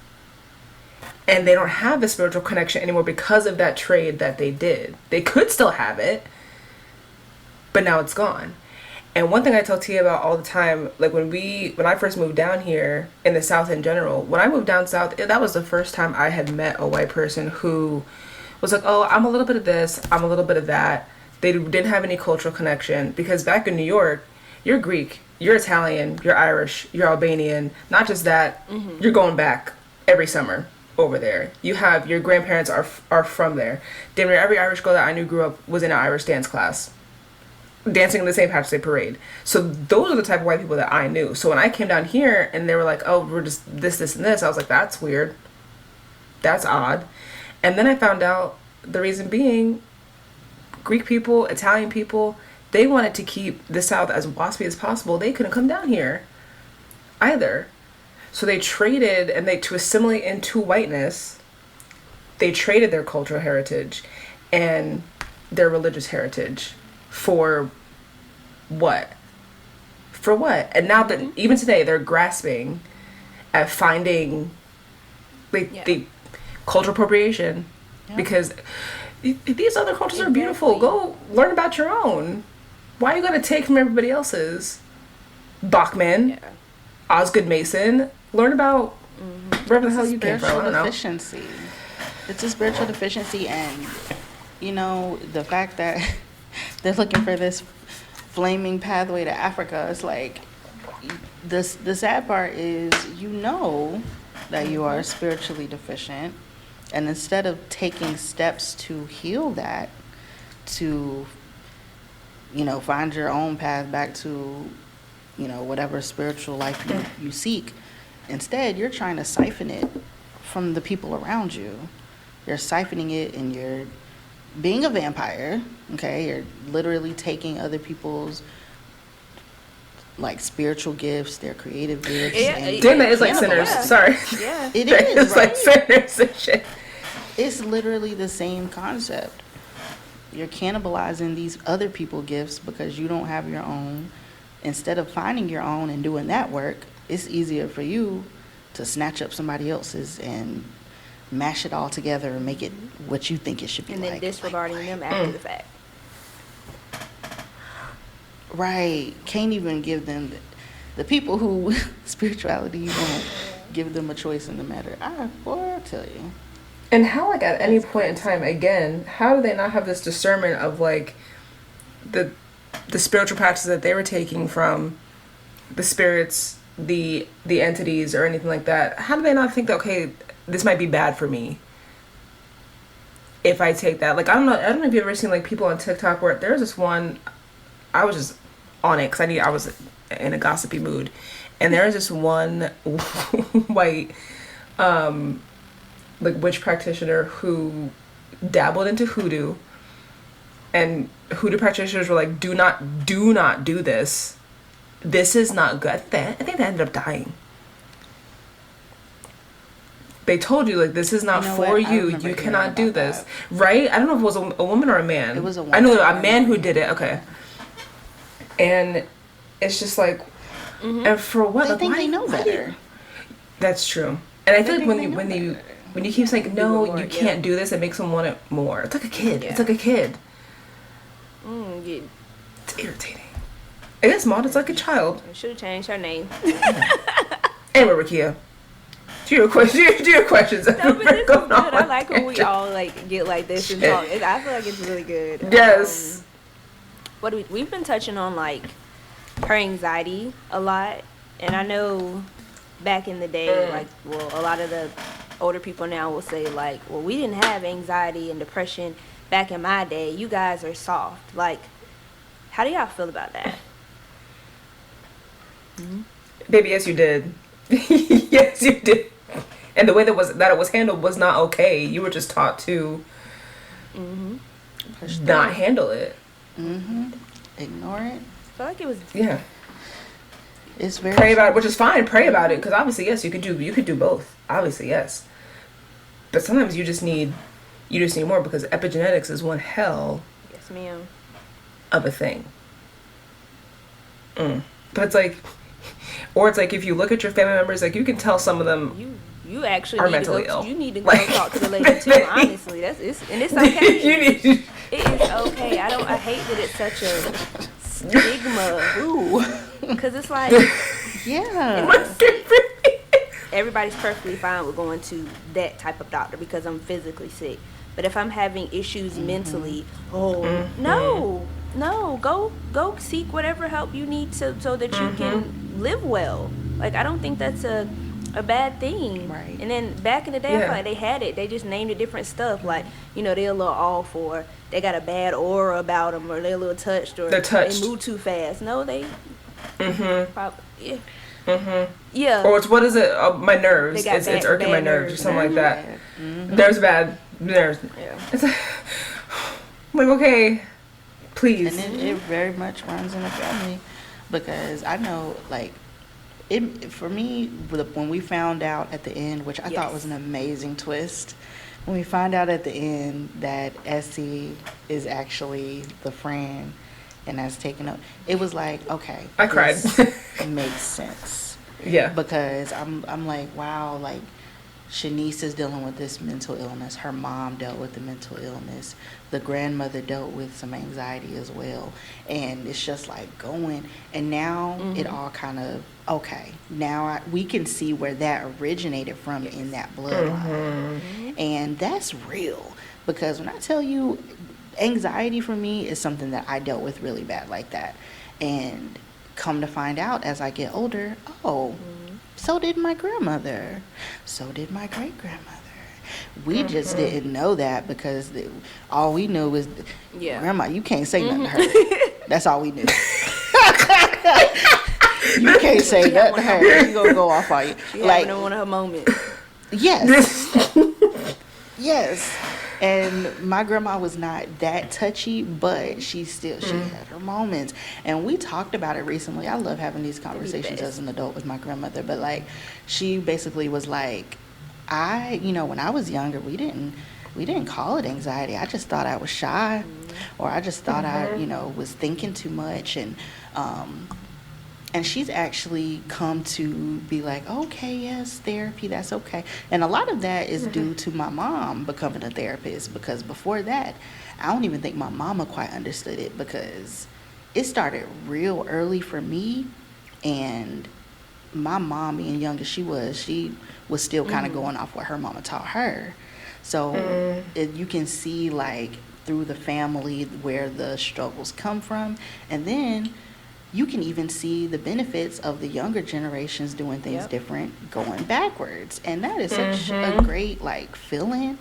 And they don't have the spiritual connection anymore because of that trade that they did. They could still have it, but now it's gone. And one thing I tell Tia about all the time, like when I first moved down here in the South in general, when I moved down South, that was the first time I had met a white person who was like, oh, I'm a little bit of this, I'm a little bit of that. They didn't have any cultural connection, because back in New York, you're Greek, you're Italian, you're Irish, you're Albanian. Not just that, you're going back every summer over there. You have your grandparents are from there. Damn near every Irish girl that I knew grew up was in an Irish dance class, dancing in the St. Patrick's Day parade. So those are the type of white people that I knew. So when I came down here and they were like, oh, we're just this, and this, I was like, that's weird. That's odd. And then I found out the reason being, Greek people, Italian people, they wanted to keep the South as waspy as possible. They couldn't come down here either. So they traded, and to assimilate into whiteness, they traded their cultural heritage and their religious heritage for what? For what? And now that even today they're grasping at finding the cultural appropriation because these other cultures are beautiful. Go learn about your own. Why are you gonna take from everybody else's? Bachman, Osgood Mason, learn about wherever the hell you came from. I don't know. Deficiency. It's a spiritual deficiency, and you know the fact that they're looking for this flaming pathway to Africa. It's like the sad part is you know that you are spiritually deficient, and instead of taking steps to heal that, to find your own path back to whatever spiritual life you seek, instead you're trying to siphon it from the people around you. You're siphoning it, and you're being a vampire. Okay, you're literally taking other people's spiritual gifts, their creative gifts. Damn, that is like sinners. Sorry. Yeah. It is, It's right? like sinners and shit. It's literally the same concept. You're cannibalizing these other people's gifts because you don't have your own. Instead of finding your own and doing that work, it's easier for you to snatch up somebody else's and mash it all together and make it what you think it should be And then disregarding them after the fact. Right. Can't even give them the people who spirituality, you won't give them a choice in the matter. I'll tell you. And how, at any point in time, again, how do they not have this discernment of, the spiritual practices that they were taking from the spirits, the entities, or anything like that? How do they not think that, okay, this might be bad for me if I take that? I don't know if you've ever seen, people on TikTok where there's this one, I was just on it because I was in a gossipy mood, and there was this one white witch practitioner who dabbled into hoodoo, and hoodoo practitioners were like, do not do this. This is not good. I think they ended up dying. They told you, this is not for you. You cannot do this. Right? I don't know if it was a woman or a man. It was a woman. I know a man who did it. Okay. And it's just and for what? They think they know better. That's true. And I feel like when you keep saying, no, you can't do this, it makes them want it more. It's like a kid. Yeah. It's like a kid. It's irritating. It is, Maud. It's like a child. Should have changed her name. Anyway, Rakia, do your questions. No, but this is good. I like when we all get like this and talk. I feel like it's really good. Yes. We've been touching on her anxiety a lot, and I know back in the day, a lot of the older people now will say well, we didn't have anxiety and depression back in my day. You guys are soft. How do y'all feel about that? Baby, yes, you did. Yes, you did. And the way that it was handled was not okay. You were just taught to not handle it. Ignore it. I feel like it was. Yeah. It's very Pray about it, which is fine. Pray about it, because obviously, yes, you could do both. Obviously, yes. But sometimes you just need more, because epigenetics is one hell. Yes, ma'am. Of a thing. But it's it's if you look at your family members, you can tell some of them you actually are need mentally to go, ill. You need to go talk to the lady too. Honestly, it's okay. It is okay. I hate that it's such a stigma. Ooh, because it's everybody's perfectly fine with going to that type of doctor because I'm physically sick. But if I'm having issues mentally, no, go seek whatever help you need so that you can live well. I don't think that's a bad thing. Right. And then back in the day, I feel like they had it. They just named it different stuff. They're a little off, or they got a bad aura about them, or they're a little touched, or they move too fast. No, they. Yeah. Or it's, what is it? My nerves. It's irking my nerves or something like that. There's bad nerves. Yeah. It's okay, please. And it very much runs in the family, because I know for me, when we found out at the end, which I thought was an amazing twist, when we find out at the end that Essie is actually the friend and that's taken up, it was like, okay, I cried. this makes sense. Yeah. Because I'm like, wow, like Shanice is dealing with this mental illness. Her mom dealt with the mental illness. The grandmother dealt with some anxiety as well. And it's just like going. And now it all kind of, okay, now we can see where that originated from in that bloodline. And that's real. Because when I tell you, anxiety for me is something that I dealt with really bad like that. And come to find out as I get older, so did my grandmother. So did my great-grandmother. We just didn't know that because all we knew was, Grandma, you can't say nothing to her. That's all we knew. You can't say nothing to her. She's going to go off on you. She having one of her moments. Yes. Yes. And my grandma was not that touchy, but she had her moments. And we talked about it recently. I love having these conversations as an adult with my grandmother. But like, she basically was like, when I was younger, we didn't call it anxiety. I just thought I was shy, or I just thought I, was thinking too much. And she's actually come to be like, okay, yes, therapy, that's okay. And a lot of that is due to my mom becoming a therapist, because before that, I don't even think my mama quite understood it, because it started real early for me. And my mom, being young as she was still kind of going off what her mama taught her. So you can see like through the family where the struggles come from. And then you can even see the benefits of the younger generations doing things different, going backwards. And that is such a great like feeling.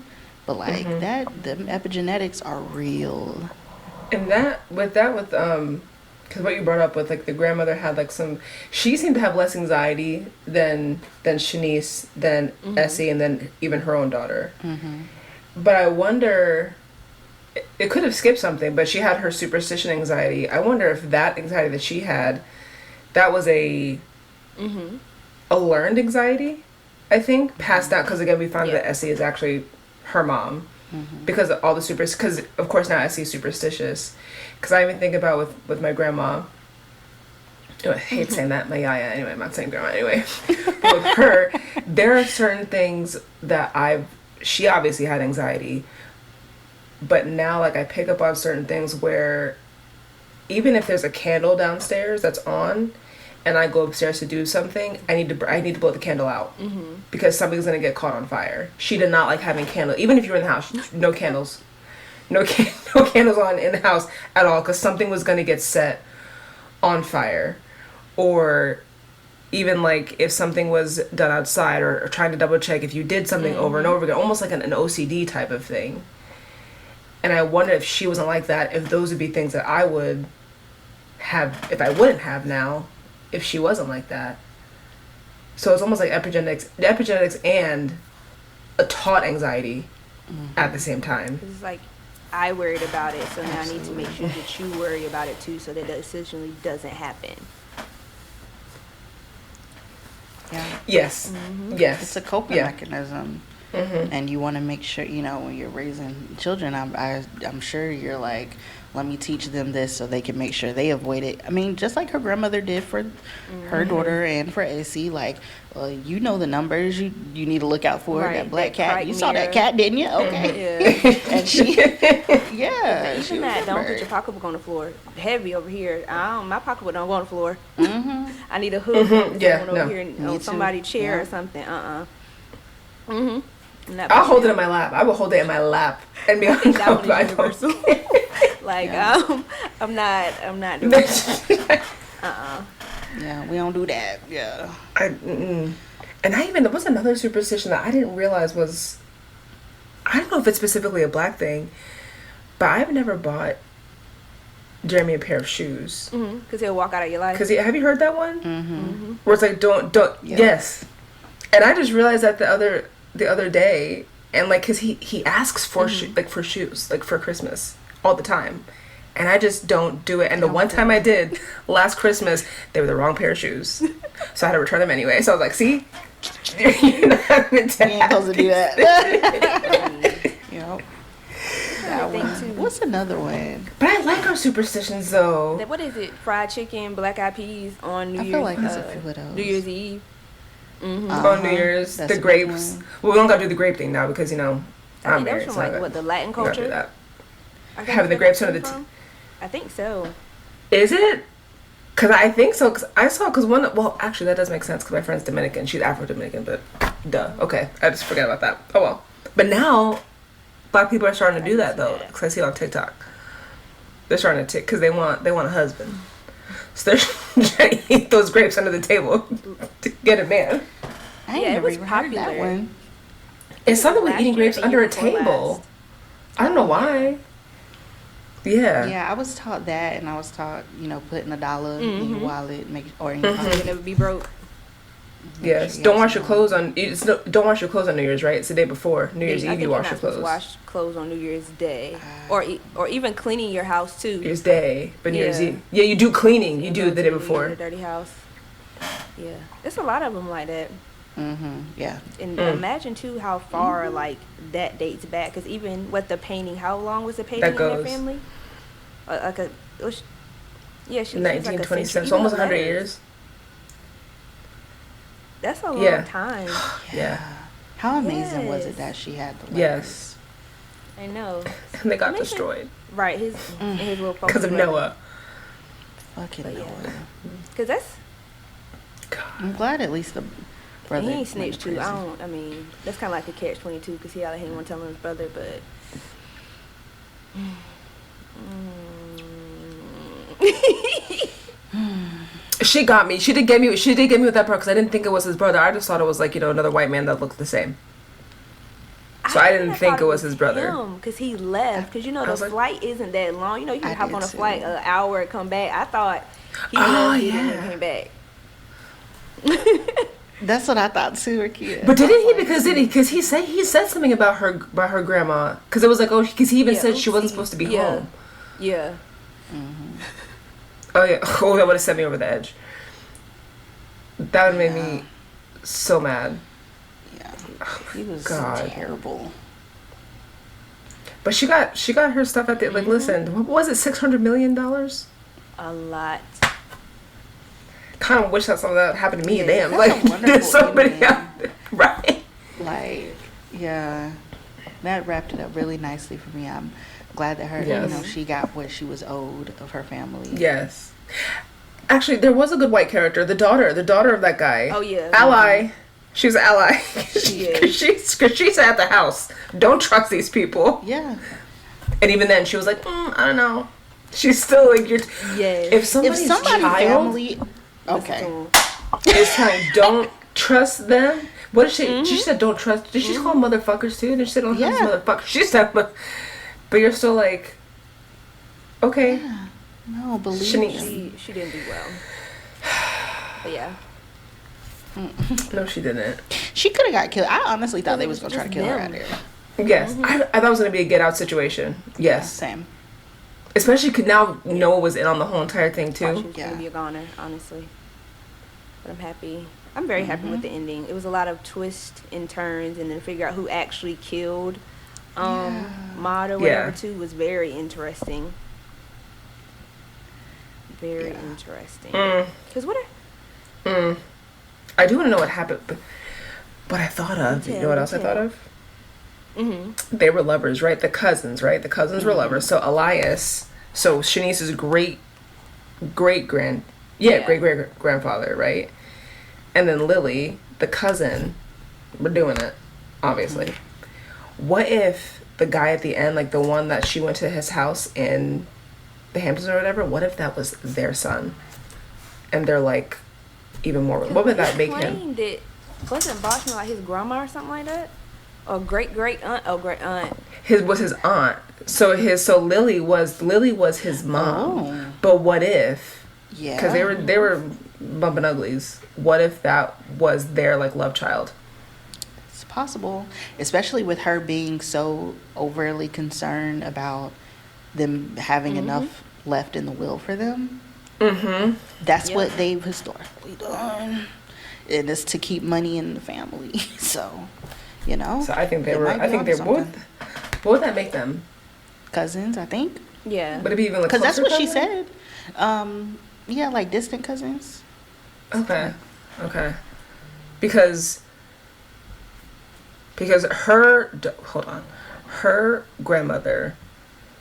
But like the epigenetics are real. And because what you brought up with like the grandmother had like she seemed to have less anxiety than Shanice, than Essie, and then even her own daughter. But I wonder, it could have skipped something, but she had her superstition anxiety. I wonder if that anxiety that she had, that was a learned anxiety, I think, passed down. Because again, we found that Essie is actually her mom, because of all the because of course now Essie is superstitious. Because I even think about with my grandma. I hate saying that, my yaya. Anyway, I'm not saying grandma anyway. But with her, there are certain things that she obviously had anxiety. But now, like, I pick up on certain things where even if there's a candle downstairs that's on, and I go upstairs to do something, I need to blow the candle out because something's gonna get caught on fire. She did not like having candles, even if you're in the house. No candles, no candles on in the house at all, because something was gonna get set on fire, or even like if something was done outside, or trying to double check if you did something over and over again, almost like an OCD type of thing. And I wonder if she wasn't like that, if those would be things that I would have, if I wouldn't have now, if she wasn't like that. So it's almost like epigenetics and a taught anxiety at the same time. It's like, I worried about it, so now I need to make sure that you worry about it too, so that it essentially doesn't happen. Yeah. Yes. Yes. It's a coping mechanism. And you want to make sure, when you're raising children, I'm sure you're like, let me teach them this so they can make sure they avoid it. I mean, just like her grandmother did for her daughter and for Essie, like, well, the numbers you need to look out for. Right, that black cat. You mirror. saw that cat, didn't you? Okay. And she, Even that, don't put your pocketbook on the floor. Heavy over here. My pocketbook don't go on the floor. I need a hook over here on somebody's chair or something. I'll hold it in my lap. I will hold it in my lap and be like, that one is universal. Like, I'm not doing that. Yeah, we don't do that. Yeah. And there was another superstition that I didn't realize was, I don't know if it's specifically a black thing, but I've never bought Jeremy a pair of shoes. Because he'll walk out of your life. Have you heard that one? Where it's like, don't, yes. And I just realized that the other day, and like, cause he asks for for shoes, like for Christmas all the time, and I just don't do it. And the one time I did last Christmas, they were the wrong pair of shoes, so I had to return them anyway. So I was like, see, you're not meant to we ain't supposed to do that. that think one. too. What's another one? But I like our superstitions though. What is it? Fried chicken, black eyed peas on New I Year's. feel like there's a few of those. New Year's Eve. On New Year's, That's the a big grapes. one. Well, we don't gotta do the grape thing now because I I'm think that married. was from so like I what, the Latin we gotta do culture? that. I think Having the that's grapes where under it the came from. I think so. Is it? Cause I think so. Cause I saw. Cause one. Well, actually, that does make sense. Cause my friend's Dominican. She's Afro-Dominican, but duh. Okay, I just forgot about that. Oh well. But now, Black people are starting to do that though. Cause I see it on TikTok. They're starting to cause they want a husband. So they're trying to eat those grapes under the table to get a man. I ain't Yeah, it never was even heard that popular. one. It's something with Last eating year, grapes the under year a before table. last. I don't know why. Yeah. Yeah, I was taught that, and I was taught, putting $1 in your wallet, or in your You'll pocket. never be broke. Yes. sure you Don't have wash your some clothes on. Don't wash your clothes on New Year's, right? It's the day before New Year's I Eve. think You you're wash not your supposed to clothes. wash clothes on New Year's Day, or even cleaning your house too. New Year's Day, but New Year's Yeah. Eve. Yeah, you do cleaning. You do Go the to day your before. dirty house. Yeah, there's a lot of them like that. Yeah. And imagine too how far like that dates back. Because even with the painting, how long was the painting That in their goes. family? Yeah, she was like a 1927, century. so almost Even 100 letters. years. That's a long Yeah. time. Yeah. How amazing was Yes. it that she had the letters? Yes. I know. And they got Amazing. destroyed Right, his little because of Noah. Fucking But yeah. Noah. Because that's God. I'm glad at least the brother. he ain't went to snitched too. prison. I mean, that's kind of like a catch-22 because he ain't want to tell his brother, but. She got me. She did get me. She did get me with that part because I didn't think it was his brother. I just thought it was like another white man that looked the same. So I didn't think it was his brother. Because he left. Because I the was like- flight isn't that long. You I can hop did on a too. flight an hour and come back. I thought he Oh, left yeah. and came back. That's what I thought too, or kid. But didn't he? Because he said something about her grandma. Because it was like because he even Yeah, said she wasn't oopsie. supposed to be Yeah. home. Yeah. Oh yeah. Oh, that would have sent me over the edge. That would have made me so mad. Yeah, he was God. terrible. But she got her stuff at the like. Listen, what was it? $600 million. A lot. Kind of wish that some of that happened to me. Yeah, Damn, that's a like wonderful there's somebody ending. out there, right? Like, yeah, that wrapped it up really nicely for me. I'm glad that her, Yes. she got what she was owed of her family. Yes. Actually, there was a good white character. The daughter of that guy. Oh, yeah. Ally. She was an ally. She is. Cause she said at the house, "Don't trust these people." Yeah. And even then, she was like, I don't know. She's still like, you're. Yes. If somebody's If somebody's child family, okay. is telling, don't trust them. What did she? She said, don't trust. Did she call them motherfuckers too? Did she say, don't trust Yeah. motherfuckers? She said, but you're still like, okay. No, believe Shanice. me. She didn't do well. But yeah. No, she didn't. She could have got killed. I honestly thought they was gonna try to Just kill her them. out there. Yes, I thought it was gonna be a get out situation. Yes, Same. especially because now Noah was in on the whole entire thing Thought she too. was Yeah. gonna be a goner, honestly. But I'm happy. I'm very happy with the ending. It was a lot of twists and turns, and then figure out who actually killed Maud or whatever Yeah. too was very interesting. Very Yeah. interesting. Mm. Cause what? I do want to know what happened, but what I thought of. You know what else I thought of? They were lovers, right? The cousins, right? The cousins were lovers. So Elias, so Shanice's great grandfather, right? And then Lily, the cousin, we're doing it, obviously. What if the guy at the end, like the one that she went to his house in the Hamptons or whatever, what if that was their son? And they're like even more. What would that make him? That wasn't Boschman like his grandma or something like that? Or great aunt? Oh, great aunt. His aunt. So Lily was his mom. Oh. But what if? Yeah. Because they were bumping uglies. What if that was their like love child? It's possible, especially with her being so overly concerned about them having enough left in the will for them. Mm-hmm. That's Yep. what they've historically done, and it's to keep money in the family. So, So I think they were. might be I think onto they would. something. What would that make them? cousins, I think. Yeah. Would it be even like Because that's closer what she cousins? said. Yeah, like distant cousins. Okay. Because her grandmother.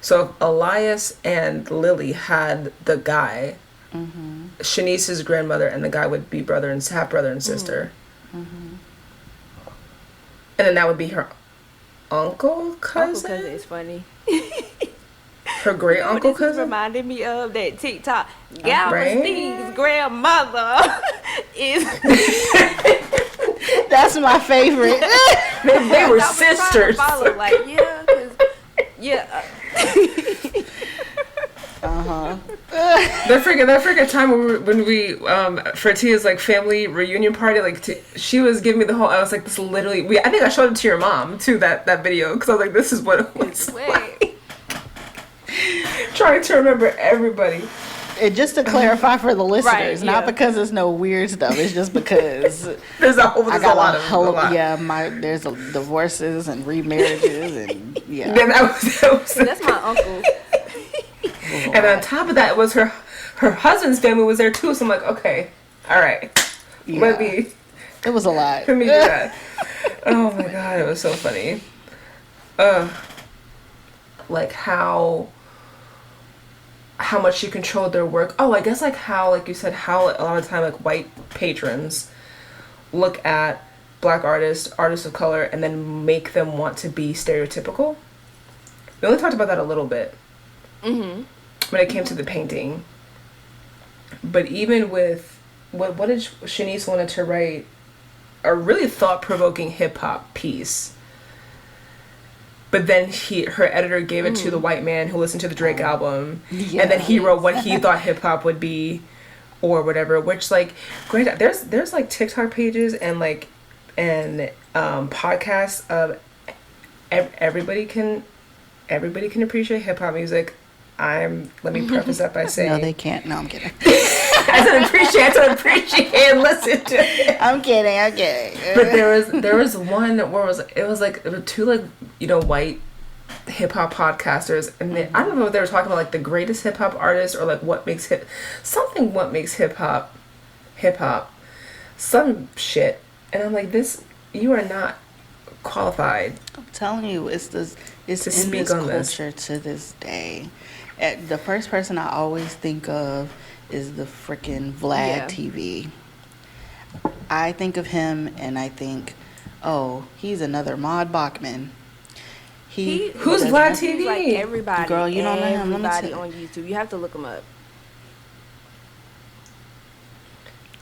So if Elias and Lily had the guy, Shanice's grandmother and the guy would be half brother and sister, and then that would be her uncle cousin. Uncle cousin is funny. Her great uncle This is cousin. reminded me of that TikTok. Right? Galveston's grandmother is. That's my favorite. They were I was trying to sisters. follow, like, yeah, 'cause, yeah. That freaking time when we for Tia's like family reunion party, like she was giving me the whole. I was like, this literally. I think I showed it to your mom too. That video, because I was like, this is what it was like. Trying to remember everybody. And just to clarify for the listeners, Right, not yeah. because it's no weird stuff. It's just because There's a lot of there's divorces and remarriages and yeah. Then that was That's my uncle. and on top of that, it was her husband's family was there too. So I'm like, okay, all right, Yeah. let me It was a lot. do that. Oh my god, it was so funny. Like how much she controlled their work. Oh, I guess like how, like you said, how a lot of time like white patrons look at black artists of color, and then make them want to be stereotypical. We only talked about that a little bit when it came to the painting. But even with what did Shanice wanted to write a really thought-provoking hip-hop piece. But then her editor gave it to the white man who listened to the Drake album, and then he wrote what he thought hip hop would be, or whatever. Which, like, granted, there's like TikTok pages and podcasts of everybody can appreciate hip hop music. Let me preface that by saying No, they can't. No, I'm kidding. I don't appreciate and listen to it. I'm kidding. But there was one where it was two like white hip hop podcasters, and I don't know if they were talking about like the greatest hip hop artists or like what makes hip hop some shit, and I'm like, you are not qualified. I'm telling you, it's To in speak this on this. culture to this day. The first person I always think of is the freaking Vlad Yeah. TV. I think of him and I think, oh, he's another Maud Bachman. Who's does- Vlad He's TV? like everybody. Girl, you don't know him. Let me Everybody tell on YouTube. You have to look him up.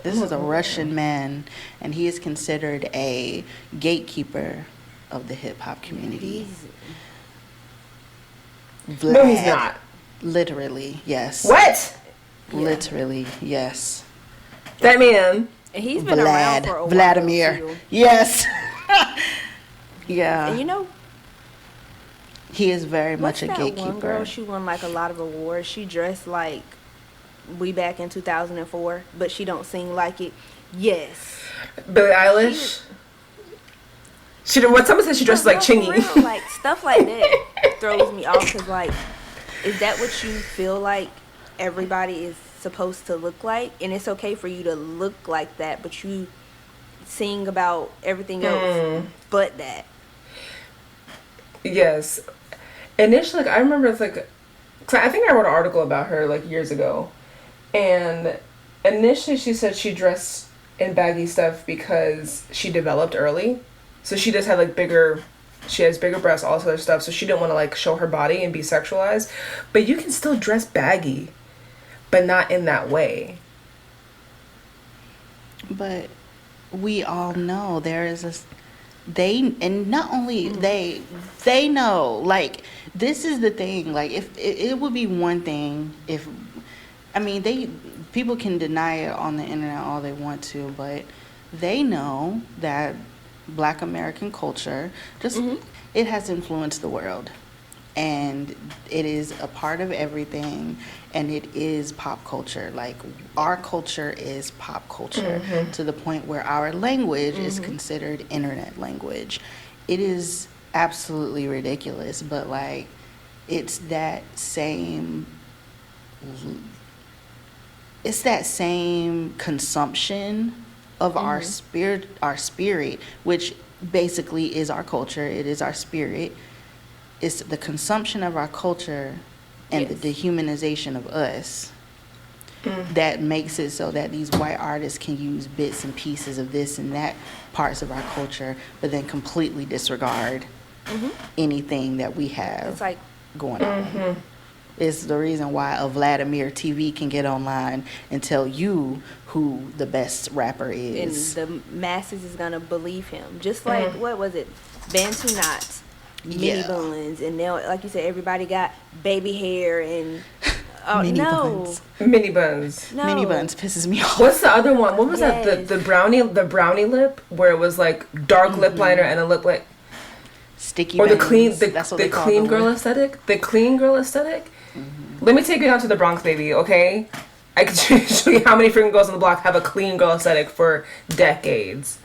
This is a Russian man, and he is considered a gatekeeper of the hip hop community. Vlad, No, he's not. Literally, yes. What? Literally, yes. That man. And he's been around for a while. Vladimir. too. Yes. Yeah. And you know, He is very what's much a that gatekeeper. one girl? She won like a lot of awards. She dressed like we back in 2004, but she don't sing like it. Yes. Billie Eilish. Someone said she dresses like No, for Chingy. real, like stuff like that throws me off because like, is that what you feel like everybody is supposed to look like? And it's okay for you to look like that, but you sing about everything else but that. Yes. Initially, like, I remember it's like, cause I think I wrote an article about her like years ago, and initially she said she dressed in baggy stuff because she developed early, so she just had like she has bigger breasts, all this other stuff, so she didn't want to like show her body and be sexualized. But you can still dress baggy, but not in that way. But we all know there is and not only they know, like, this is the thing, like, if it would be one thing if, I mean, people can deny it on the internet all they want to, but they know that Black American culture it has influenced the world, and it is a part of everything, and it is pop culture. Like, our culture is pop culture to the point where our language is considered internet language. It is absolutely ridiculous, but like, it's that same it's that same consumption of our spirit, which basically is our culture. It is our spirit. It's the consumption of our culture and the dehumanization of us that makes it so that these white artists can use bits and pieces of this and that parts of our culture, but then completely disregard anything that we have It's like going on. It's the reason why a Vladimir TV can get online and tell you who the best rapper and is. the masses is gonna believe him. Just like what was it? Bantu knots, mini Yeah. buns, and now like you said, everybody got baby hair and Mini no, buns. Mini buns. no, Mini buns pisses me off. What's the other one? What was that? Yes. The brownie lip, where it was like dark lip liner and a lip like, Sticky or the buns. clean That's what the they call clean them. girl aesthetic. The clean girl aesthetic. Let me take you down to the Bronx, baby. Okay, I can show you how many freaking girls on the block have a clean girl aesthetic for decades,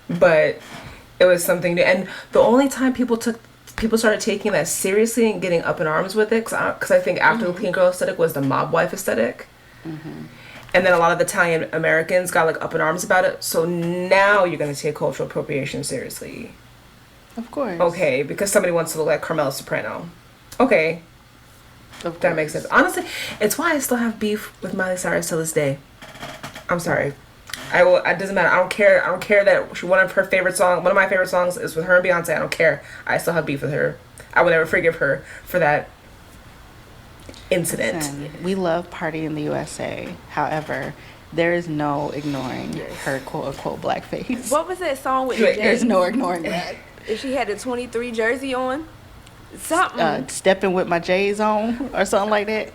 but it was something new. And the only time people started taking that seriously and getting up in arms with it, because I think after the clean girl aesthetic was the mob wife aesthetic. And then a lot of Italian Americans got like up in arms about it. So now you're going to take cultural appropriation seriously. Of course. Okay, because somebody wants to look like Carmela Soprano. Okay, Of that makes course. sense. Honestly, it's why I still have beef with Miley Cyrus till this day. I'm sorry. I will. It doesn't matter. I don't care. I don't care that one of my favorite songs is with her and Beyonce. I don't care. I still have beef with her. I will never forgive her for that incident. Listen, we love Party in the USA. However, there is no ignoring her quote unquote blackface. What was that song with Wait, the There's Jays? no ignoring that. If she had the 23 jersey on, something. Stepping with my J's on or something like that.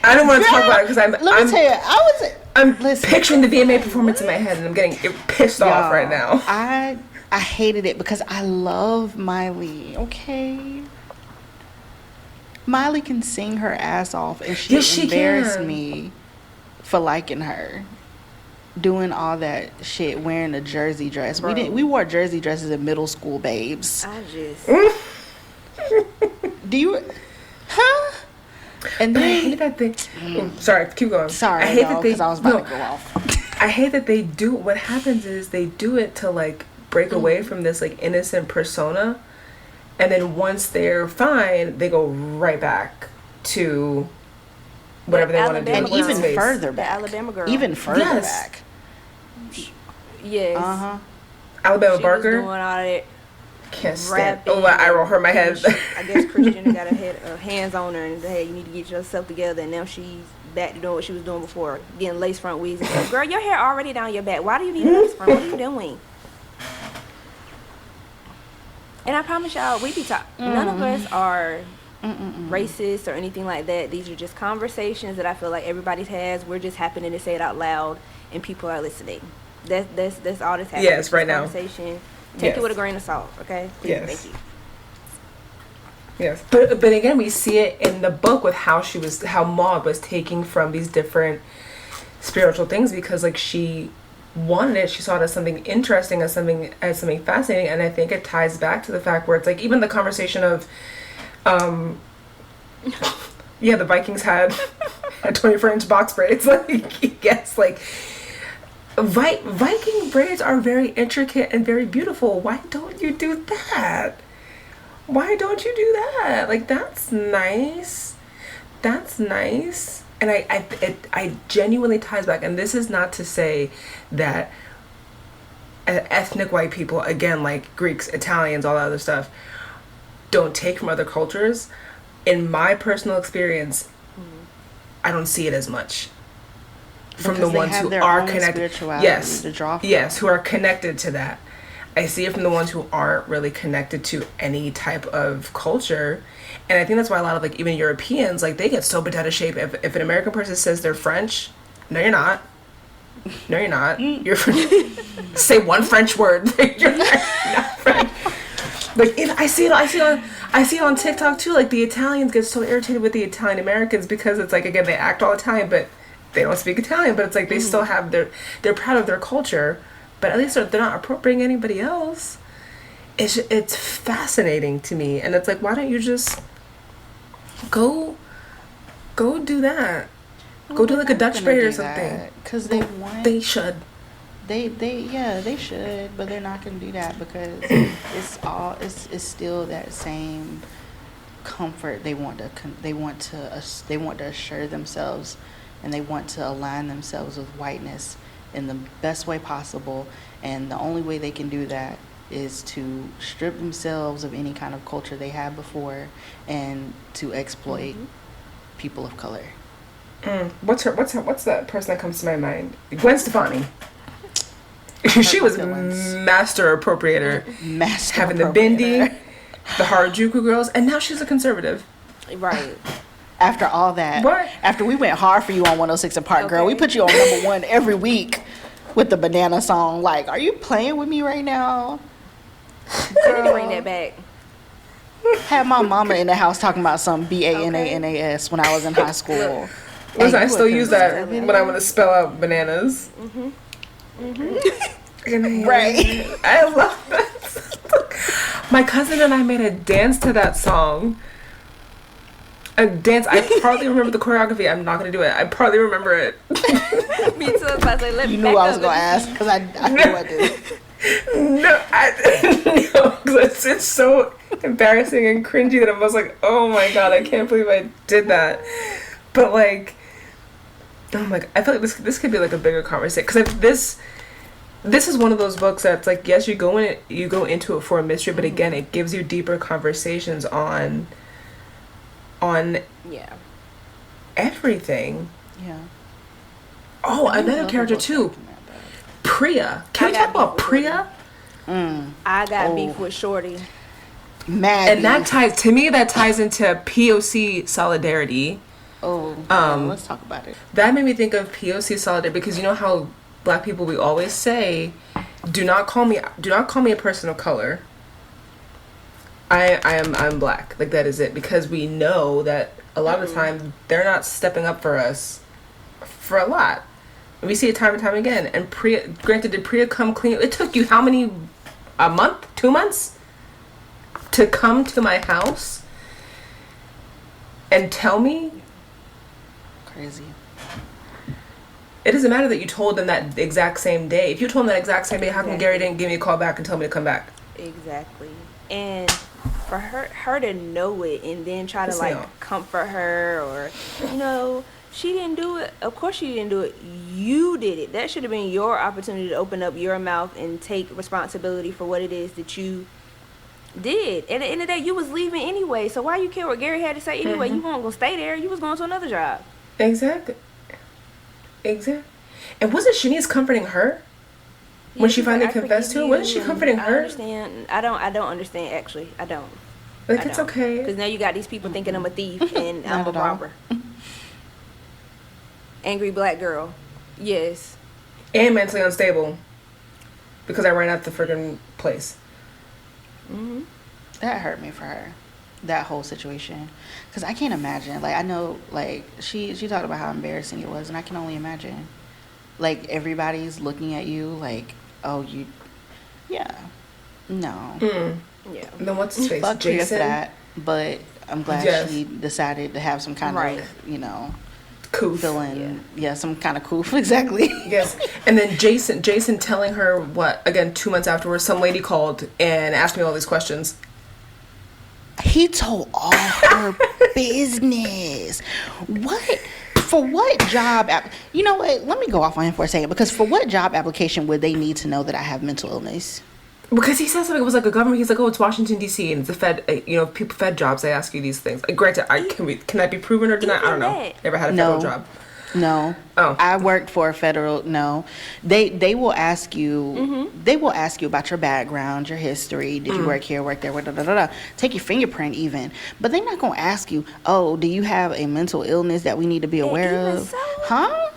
I don't want to talk about it because Let me tell you, I'm listen. picturing the VMA performance in my head and I'm getting pissed off right now. I hated it because I love Miley. Okay. Miley can sing her ass off, and Yes, she embarrassed can. me for liking her. Doing all that shit, wearing a jersey dress. Bro. We wore jersey dresses in middle school, babes. I just. Do you? Huh? And But I then hate that they. Sorry, keep going. sorry, I hate that they. because I was about no, to go off. I hate that they do. What happens is they do it to like break away from this like innocent persona, and then once they're fine, they go right back to whatever they want to do. Alabama And girl. even Space. further The back. Alabama girl. Even further Yes. back. Yes. Alabama She was Barker. doing all that Can't stand. rapping. Oh, I roll her my head. I guess Christian got her hands on her and said, hey, you need to get yourself together. And now she's back to doing what she was doing before, getting lace front wigs. And stuff. Girl, your hair already down your back. Why do you need lace front? What are you doing? And I promise y'all, we be talking. None of us are racist or anything like that. These are just conversations that I feel like everybody has. We're just happening to say it out loud, and people are listening. That's all that's happening. Yes, right now. Conversation. Take Yes. it with a grain of salt, okay? Please, Yes. Thank you. Yes, but again, we see it in the book with how Maud was taking from these different spiritual things because like she wanted it, she saw it as something interesting, as something fascinating, and I think it ties back to the fact where it's like even the conversation of, the Vikings had 24-inch box braids, like yes, like. Viking braids are very intricate and very beautiful. Why don't you do that? Why don't you do that? Like that's nice. That's nice. And I genuinely ties back. And this is not to say that ethnic white people, again, like Greeks, Italians, all that other stuff, don't take from other cultures. In my personal experience, I don't see it as much. From Because the they ones have who their are own connected, spirituality yes, to draw from. yes, who are connected to that. I see it from the ones who aren't really connected to any type of culture, and I think that's why a lot of like even Europeans like they get so bent out of shape if an American person says they're French. No, you're not. No, you're not. You're say one French word. You're not French. Like I see it on TikTok too. Like the Italians get so irritated with the Italian Americans because it's like again they act all Italian but they don't speak Italian, but it's like they still have they're proud of their culture, but at least they're not appropriating anybody else. it's fascinating to me, and it's like, why don't you just go do that? Go do like a Dutch braid or something. Because they want. They should. They should, but they're not gonna do that because it's still that same comfort. They want to assure themselves, and they want to align themselves with whiteness in the best way possible. And the only way they can do that is to strip themselves of any kind of culture they had before, and to exploit people of color. What's that person that comes to my mind? Gwen Stefani. She was master appropriator. Having the bindi, the Harajuku girls, and now she's a conservative. Right. After all that, What? After we went hard for you on 106 and Park, girl, we put you on #1 every week with the banana song. Like, are you playing with me right now? Girl, bring that back. Had my mama in the house talking about some BANANAS when I was in high school. Listen, Hey, I still use that when I want to spell out bananas. Right. I love that. My cousin and I made a dance to that song. A dance. I partly remember the choreography. I'm not gonna do it. I partly remember it. Me too. I was about to say, let me You back knew I was up gonna and- ask because I knew I did. No, 'cause it's so embarrassing and cringy that I was like, oh my god, I can't believe I did that. But like, oh my god, I feel like this could be like a bigger conversation, because this is one of those books that's like, yes, you go into it for a mystery, but again, it gives you deeper conversations on Yeah. everything. Yeah. Oh, another character too, Priya. Can we talk about Priya? I got beef with Shorty. Mad. And that ties into POC solidarity. Let's talk about it. That made me think of POC solidarity, because you know how Black people, we always say, do not call me a person of color. I'm Black. Like, that is it, because we know that a lot of the time they're not stepping up for us for a lot. We see it time and time again. And Priya, granted, did Priya come clean? It took you how many? A month? 2 months? To come to my house and tell me? Crazy. It doesn't matter that you told them that exact same day. If you told them that exact same day, how come Gary didn't give me a call back and tell me to come back? Exactly. And for her to know it and then try to Piss me like off. comfort her, or she didn't do it. Of course she didn't do it. You did it. That should have been your opportunity to open up your mouth and take responsibility for what it is that you did. At the end of the day, you was leaving anyway. So why you care what Gary had to say anyway? You weren't gonna stay there. You was going to another job. Exactly. And wasn't Shanice comforting her when she finally confessed to it? Wasn't she comforting I her? understand. I don't understand, actually. I don't. Like, it's okay. Because now you got these people thinking I'm a thief and I'm a Not at all. robber. Angry Black girl. Yes. And mentally unstable because I ran out the friggin' place. That hurt me for her, that whole situation, because I can't imagine. Like, I know, like, she talked about how embarrassing it was, and I can only imagine. Like, everybody's looking at you like, oh, you, yeah, no. Yeah. And then what's his face? Fuck Priya for Jason? that, but I'm glad Yes. she decided to have some kind Right. of, Coof. feeling, some kind of coof, exactly. Yes. And then Jason telling her what, again, 2 months afterwards, some lady called and asked me all these questions. He told all her business. What? For what job? You know what? Let me go off on him for a second, because for what job application would they need to know that I have mental illness? Because he said something, it was like a government, he's like, oh, it's Washington, D.C., and it's the Fed, people, Fed jobs, they ask you these things. Granted, can that be proven or denied? I don't know. that. Never had a federal No. job. No. Oh. I worked for a federal. No. They will ask you. They will ask you about your background, your history. Did you work here, work there? Da, da, da, da. Take your fingerprint even. But they're not gonna ask you, oh, do you have a mental illness that we need to be aware even of? so? Huh?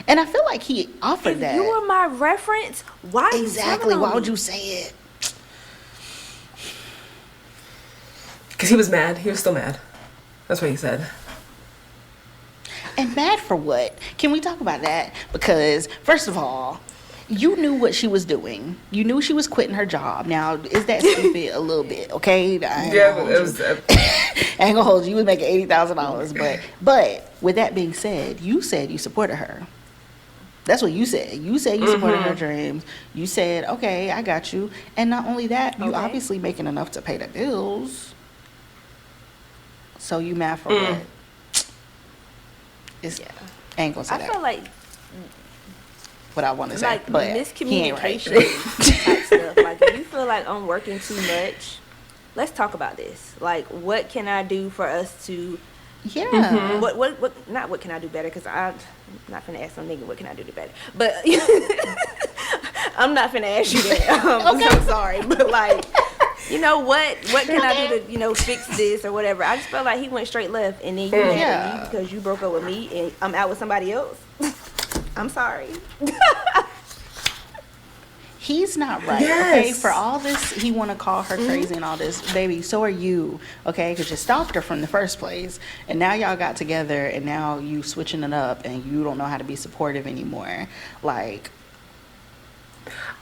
And I feel like he offered If that. you were my reference, why you Exactly. telling Why on would me? you say it? Because he was mad. He was still mad. That's what he said. And mad for what? Can we talk about that? Because first of all, You knew what she was doing. You knew she was quitting her job. Now, is that stupid? A little bit, okay? Yeah, it was. I ain't gonna hold you. You was making $80,000, but with that being said, you said you supported her. That's what you said. You said you supported her dreams. You said, okay, I got you. And not only that, you obviously making enough to pay the bills. So you mad for what? It's, I ain't gonna say that. I feel like What I want to say, like but miscommunication he ain't right. type stuff. Like, if you feel like I'm working too much, let's talk about this. Like, what can I do for us to? Yeah. What? Not what can I do better? Because I'm not finna ask some nigga what can I do better. But I'm not finna ask you that. I'm sorry, but like, you know what can I do to fix this or whatever? I just felt like he went straight left, and then you mad at me because you broke up with me and I'm out with somebody else. I'm sorry. He's not right, okay? For all this, he want to call her crazy and all this. Baby, so are you, okay? Because you stalked her from the first place. And now y'all got together, and now you switching it up, and you don't know how to be supportive anymore. Like...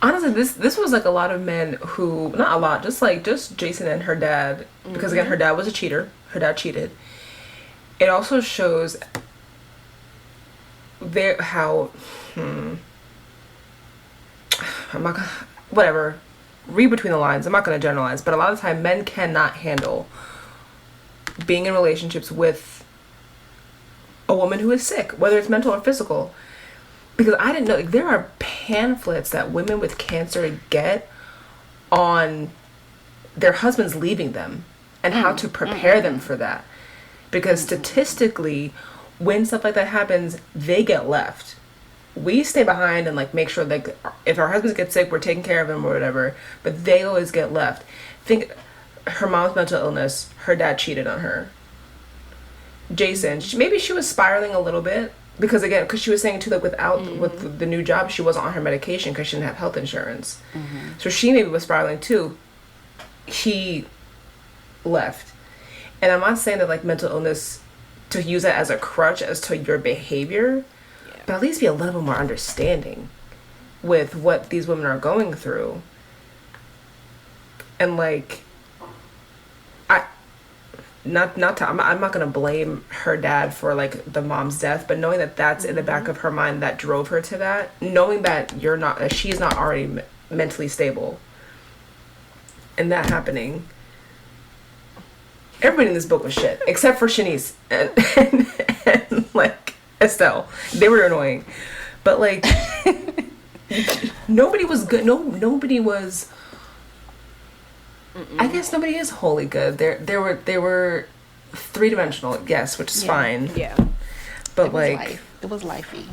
Honestly, this was like a lot of men who... Not a lot, just Jason and her dad. Because, again, her dad was a cheater. Her dad cheated. It also shows... I'm not gonna, whatever, read between the lines. I'm not going to generalize, but a lot of the time men cannot handle being in relationships with a woman who is sick, whether it's mental or physical. Because I didn't know, like, there are pamphlets that women with cancer get on their husbands leaving them and how to prepare them for that. Because statistically, when stuff like that happens, they get left. We stay behind and like make sure like if our husbands get sick, we're taking care of them or whatever, but they always get left. Think her mom's mental illness, her dad cheated on her. Jason, maybe she was spiraling a little bit because she was saying too, like with the new job, she wasn't on her medication because she didn't have health insurance. So she maybe was spiraling too. He left. And I'm not saying that like mental illness to use that as a crutch as to your behavior, but at least be a little more understanding with what these women are going through. And like, I'm not gonna blame her dad for like the mom's death, but knowing that that's in the back of her mind that drove her to that, knowing that she's not already mentally stable, and that happening. Everybody in this book was shit except for Shanice and like Estelle. They were annoying, but like nobody was good. Nobody was. I guess nobody is wholly good. They were 3-dimensional, yes, which is fine. Yeah, it but was lifey.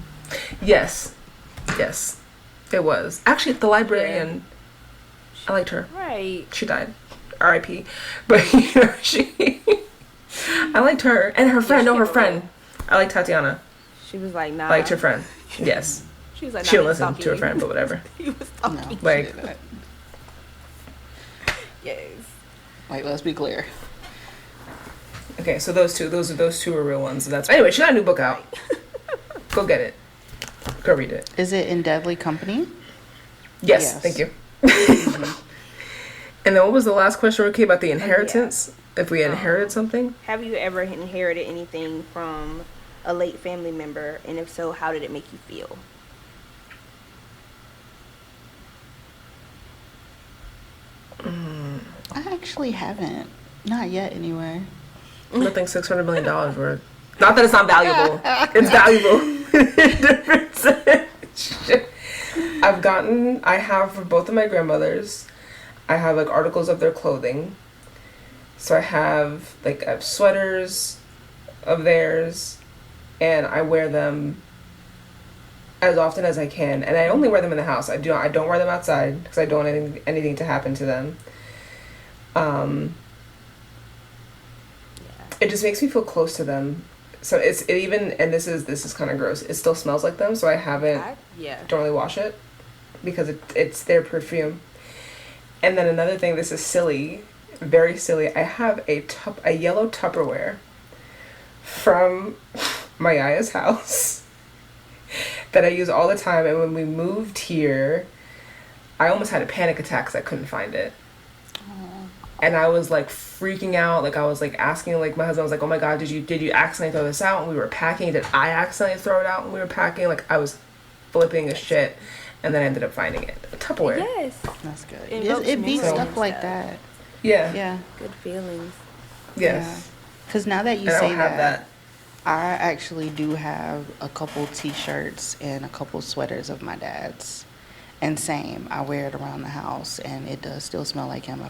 Yes, it was. Actually, the librarian, I liked her. right. She died, R.I.P. But I liked her and her friend. No, her friend. I like Tatiana. She was like, nah. Liked her friend. Yes. She was like, nah, She didn't listen to her friend, but whatever. He was talking. Like, Yes. Like, let's be clear. okay, so those two are real ones. That's anyway. She got a new book out. Go get it. Go read it. Is it in Deadly Company? Yes. Thank you. And then what was the last question, Ricky, about the inheritance? If we inherited something? Have you ever inherited anything from a late family member, and if so, how did it make you feel? I actually haven't. Not yet, anyway. Nothing $600 million worth. Not that it's not valuable. It's valuable. I have for both of my grandmothers, I have like articles of their clothing. So I have sweaters of theirs, and I wear them as often as I can. And I only wear them in the house. I don't wear them outside because I don't want anything to happen to them. It just makes me feel close to them. So and this is kind of gross. It still smells like them, so I don't really wash it because it's their perfume. And then another thing, this is silly, very silly. I have a yellow Tupperware from my Aya's house, that I use all the time. And when we moved here, I almost had a panic attack because I couldn't find it. And I was like freaking out. Like I was like asking like my husband, I was like, oh my God, did you accidentally throw this out when we were packing? Did I accidentally throw it out when we were packing? Like I was flipping a shit. And then I ended up finding it. Tupperware. Yes. That's good. Invokes It beats memories stuff and like stuff. that. Yeah. Yeah. Good feelings. Yes. Because now that you And I say don't have that. I actually do have a couple t-shirts and a couple sweaters of my dad's. And same, I wear it around the house and it does still smell like him.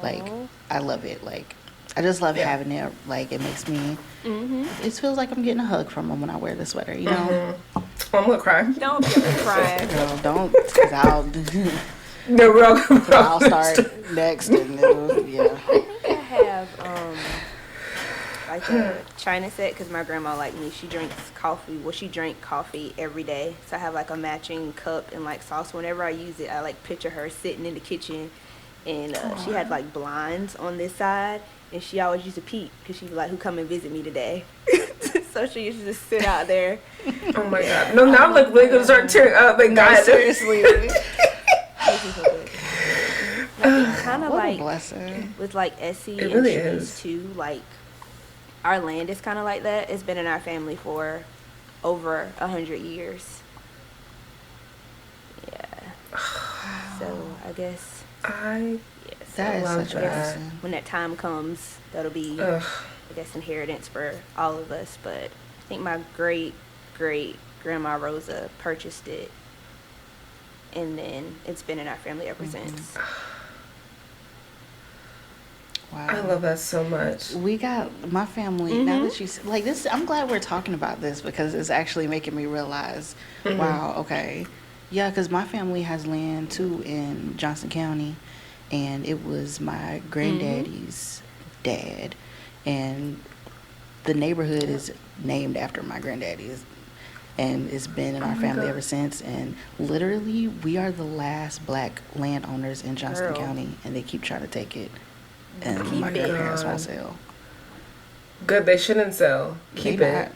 Like, I love it. Like, I just love having it. Like, it makes me, it feels like I'm getting a hug from him when I wear the sweater, you know? Oh, I'm gonna cry. Don't be crying. Girl, don't, because No, we're all gonna I'll start next and then, yeah. I have like a china set because my grandma, like me, she drinks coffee. Well, she drank coffee every day, so I have like a matching cup and like sauce. Whenever I use it, I like picture her sitting in the kitchen, and she had like blinds on this side, and she always used to peek because she'd be like, "Who come and visit me today?" So she used to just sit out there. Oh my God. No, now I'm like really gonna start tearing up. Like, God, Seriously. Kind of What a like blessing. with like Essie It and really Shanice is. too, like our land is kind of like that. It's been in our family for over 100 years. Yeah. So I guess I yes. That is love such a that. blessing. When that time comes, that'll be ugh. I guess inheritance for all of us. But I think my great grandma Rosa purchased it, and then it's been in our family ever since. Wow. I love that so much. We got my family. Now that you like this, I'm glad we're talking about this because it's actually making me realize, wow, okay, yeah, because my family has land too in Johnson County, and it was my granddaddy's dad, and the neighborhood is named after my granddaddy's, and it's been in our family ever since. And literally, we are the last black landowners in Johnston Girl. County, and they keep trying to take it. And my Keep it. grandparents won't sell. Good, they shouldn't sell. They Keep not. it.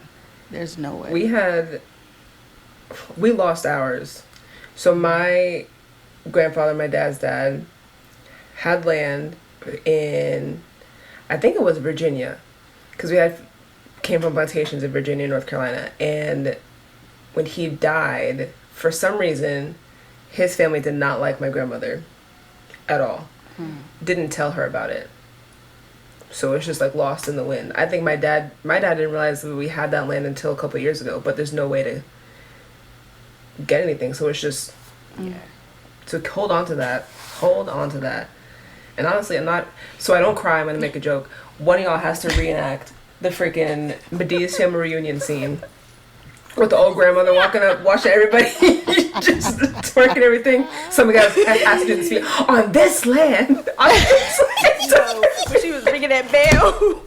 There's no way. We lost ours. So my grandfather, my dad's dad, had land in, I think it was Virginia, because came from plantations in Virginia, North Carolina, and when he died, for some reason, his family did not like my grandmother at all. Didn't tell her about it. So it's just like lost in the wind. I think my dad didn't realize that we had that land until a couple of years ago, but there's no way to get anything. So it's just, so hold on to that. Hold on to that. And honestly, so I don't cry, I'm going to make a joke. One of y'all has to reenact the freaking Medea's family reunion scene with the old grandmother walking up, watching everybody just twerking everything. Somebody has to do this feat on this land. On this land. When she was ringing that bell.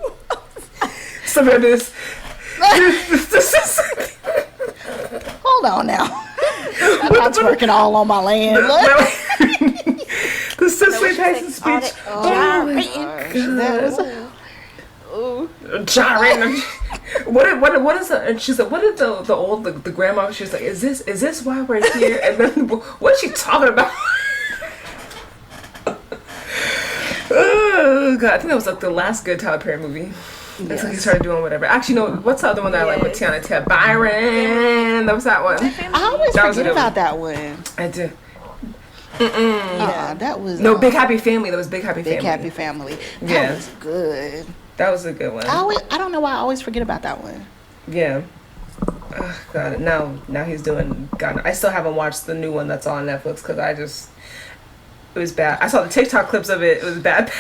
Somebody do this. Hold on now. I'm not twerking all on my land. Look. The Cicely Tyson speech. That was Gyrating. What is and she's like, what did the grandma, she was like, is this why we're here? And then what's she talking about? Oh God, I think that was like the last good Tyler Perry movie. That's like he started doing whatever. Actually, no, what's the other one that I like with Tiana Taylor? Byron. That was that one. I always That was a forget good about that one. I do. That was No, Big Happy Family. That was Big Happy Family. Big Happy Family. That Yeah. was good. That was a good one. I don't know why I always forget about that one. Yeah. Oh, God. Now he's doing. God, I still haven't watched the new one that's on Netflix because it was bad. I saw the TikTok clips of it. It was bad.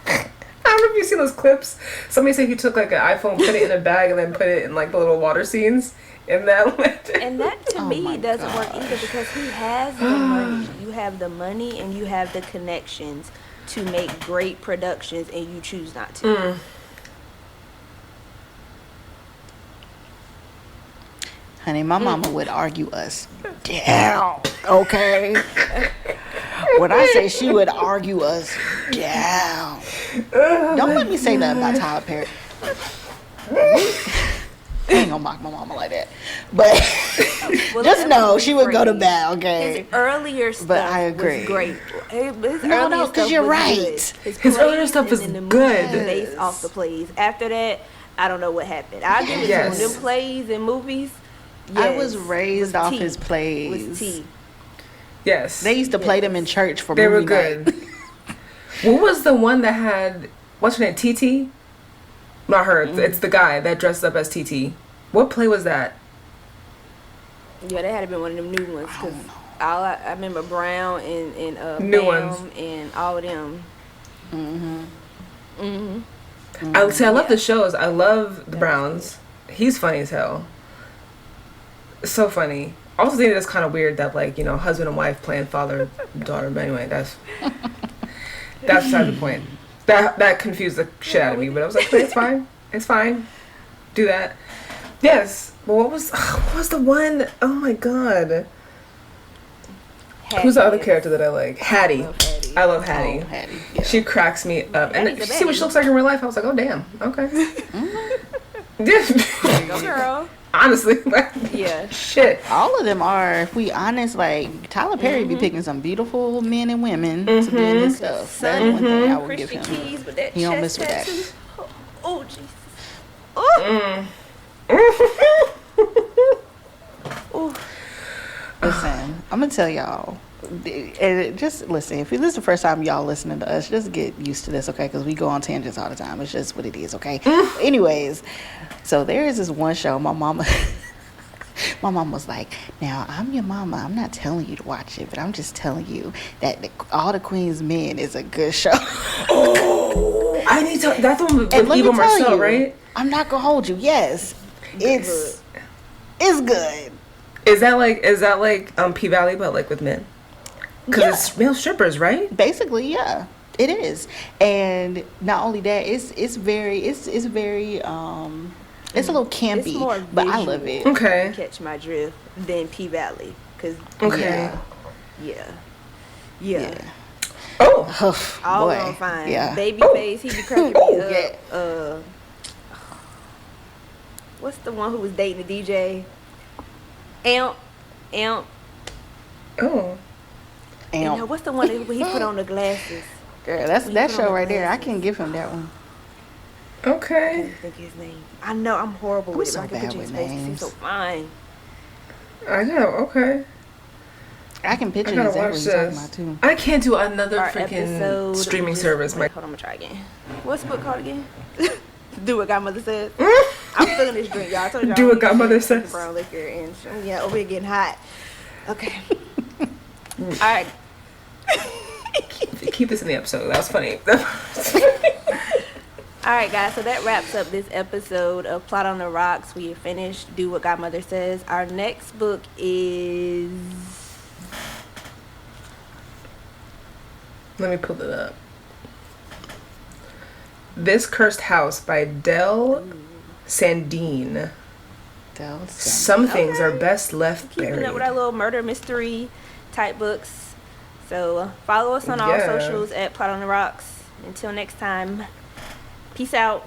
I don't know if you've seen those clips. Somebody said he took like an iPhone, put it in a bag, and then put it in like the little water scenes. And that And that to me doesn't work either because he has the money. You have the money and you have the connections to make great productions and you choose not to. Honey, my mama would argue us down, okay? When I say she would argue us down. Don't let me say that about Tyler Perry. I ain't gonna mock my mama like that. But Well, just let know me she would go to rephrase. bed, okay? His earlier stuff But I agree. was great. His No, earlier no, 'cause stuff you're was right. good. His earlier plays stuff and is then the movies good. were based off the plays. After that, I don't know what happened. I'll give it Yes. to him. Them plays and movies. I yes, was raised off tea. his plays. Was tea. Yes. They used to play them in church for They were movie night. good. What was the one that had, what's her name, TT? Not her, it's the guy that dressed up as TT. What play was that? Yeah, that had been one of them new ones. Cause I remember Brown and New Bam ones. and all of them. I love the shows. I love the Browns. He's funny as hell. So funny. I also think it's kind of weird that, like, you know, husband and wife playing father and daughter. But anyway, that's beside the point. That confused the shit out of me. But I was like, it's fine. It's fine. Do that. Yes. But what was the one? Oh my god. Who's the other character that I like? Hattie. I love Hattie. Oh, Hattie, yeah. She cracks me up. And Hattie's a see what she looks like in real life. I was like, oh damn. Okay. Go girl. Honestly, like, Yeah. shit. All of them are, if we honest, like Tyler Perry be picking some beautiful men and women to be in his stuff. That's one thing I would give Christian him. Keys with that He don't chest miss with that. tattoo. Oh, Jesus. Oh. Listen, I'm gonna tell y'all. And just listen. If this is the first time y'all listening to us, just get used to this, okay? Because we go on tangents all the time. It's just what it is, okay? Anyways, so there is this one show. My mama was like, "Now I'm your mama. I'm not telling you to watch it, but I'm just telling you that All the Queen's Men is a good show." Oh, I need to. That's the one with And let me Eva tell Marcel, you, right? I'm not gonna hold you. Yes, it's good. Is that like P Valley, but like with men? Because it's male strippers, right? Basically, yeah, it is. And not only that, it's very it's a little campy, It's more but I love it. visual, Okay. Catch my drift than P Valley. Cause Okay. yeah. Oh, All boy, on fine. yeah. Babyface, he be cracking me up. Yeah. What's the one who was dating the DJ? Amp. oh. And And now what's the one that he put on the glasses? girl, that's When that you put on show the right there. I glasses. can give him that one. I Okay. can't think of his name. I know I'm horrible I'm with it. so I can bad picture his with face. 'Cause He's names. so fine. I know. Okay. I can picture I gotta exactly watch what you're talking this. about too. I can't do another Our freaking episode streaming just- service. Wait, My hold on, I'm gonna try again. What's the book called again? Do What Godmother Says. I'm feeling this drink, y'all. I told y'all Do I What don't need Godmother to drink Says. brown liquor and yeah, over here getting hot. Okay. All right. keep this in the episode. That was funny. All right, guys. So that wraps up this episode of Plot on the Rocks. We have finished Do What Godmother Says. Our next book is. Let me pull it up. This Cursed House by Del Sandine. Some things are best left Keeping buried. up with our little murder mystery type books. So follow us on all Yeah. socials at Plot on the Rocks. Until next time, peace out.